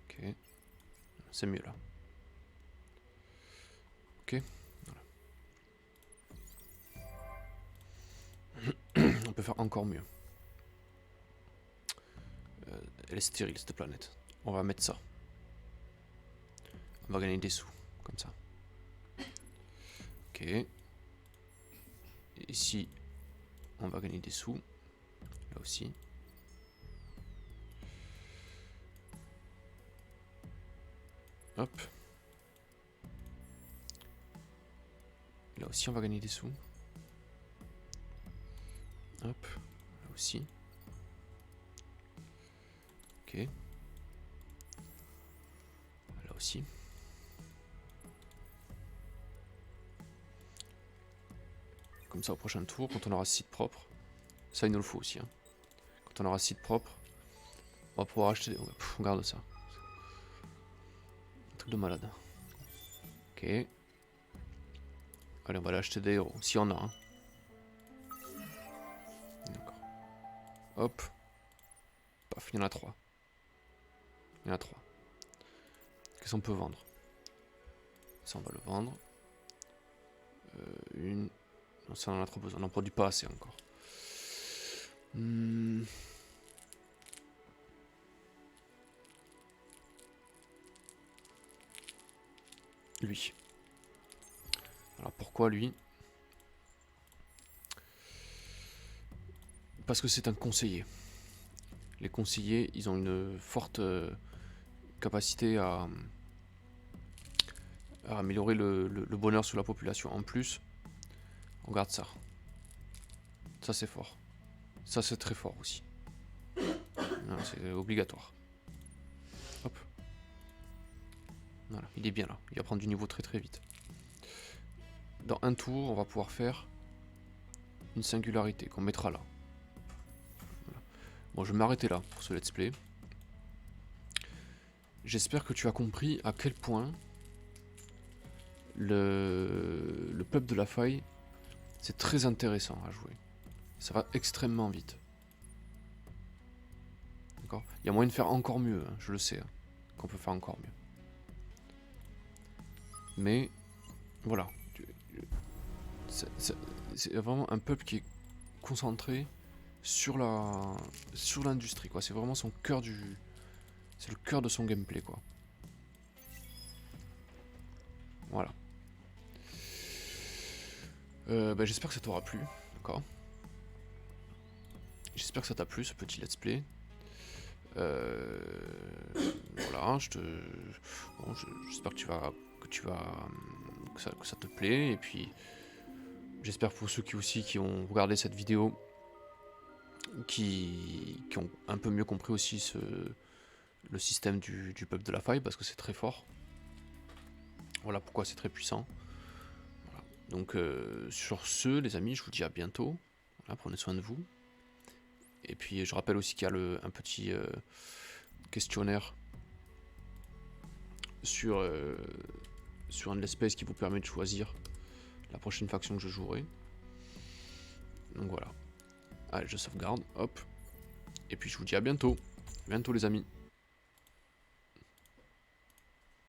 Ok. C'est mieux là. Ok. Voilà. On peut faire encore mieux. Elle est stérile cette planète. On va mettre ça. On va gagner des sous. Comme ça. Ok. Et ici, on va gagner des sous. Là aussi. Hop. Là aussi, on va gagner des sous. Hop. Là aussi. Ok. Là aussi. Comme ça, au prochain tour, quand on aura site propre, ça il nous le faut aussi. Hein. Quand on aura site propre, on va pouvoir acheter. On garde ça. Un truc de malade. Ok. Allez, on va aller acheter des héros. Si on a. Hein. D'accord. Hop. Paf, il y en a 3. Il y en a 3. Qu'est-ce qu'on peut vendre? Ça, on va le vendre. Une. Non, ça, on en a trop besoin. On n'en produit pas assez encore. Lui. Alors pourquoi lui? Parce que c'est un conseiller. Les conseillers, ils ont une forte capacité à améliorer le bonheur sur la population. En plus, regarde ça. Ça c'est fort. Ça c'est très fort aussi. C'est obligatoire. Hop. Voilà, il est bien là. Il va prendre du niveau très très vite. Dans un tour, on va pouvoir faire une singularité qu'on mettra là. Voilà. Bon, je vais m'arrêter là pour ce let's play. J'espère que tu as compris à quel point le peuple de la faille, c'est très intéressant à jouer. Ça va extrêmement vite. D'accord ? Il y a moyen de faire encore mieux, hein, je le sais, hein, qu'on peut faire encore mieux. Mais, voilà. C'est vraiment un peuple qui est concentré sur l'industrie, quoi. C'est vraiment son cœur c'est le cœur de son gameplay, quoi. Voilà. J'espère que ça t'aura plu, d'accord. J'espère que ça t'a plu ce petit let's play. Voilà, j'espère que ça te plaît, et puis j'espère pour ceux qui ont regardé cette vidéo, qui ont un peu mieux compris aussi le système du peuple de la faille, parce que c'est très fort. Voilà pourquoi c'est très puissant. Voilà. Donc sur ce, les amis, je vous dis à bientôt. Voilà, prenez soin de vous. Et puis je rappelle aussi qu'il y a un petit questionnaire sur un de l'espèce qui vous permet de choisir la prochaine faction que je jouerai. Donc voilà. Allez, je sauvegarde, hop. Et puis je vous dis à bientôt. À bientôt les amis.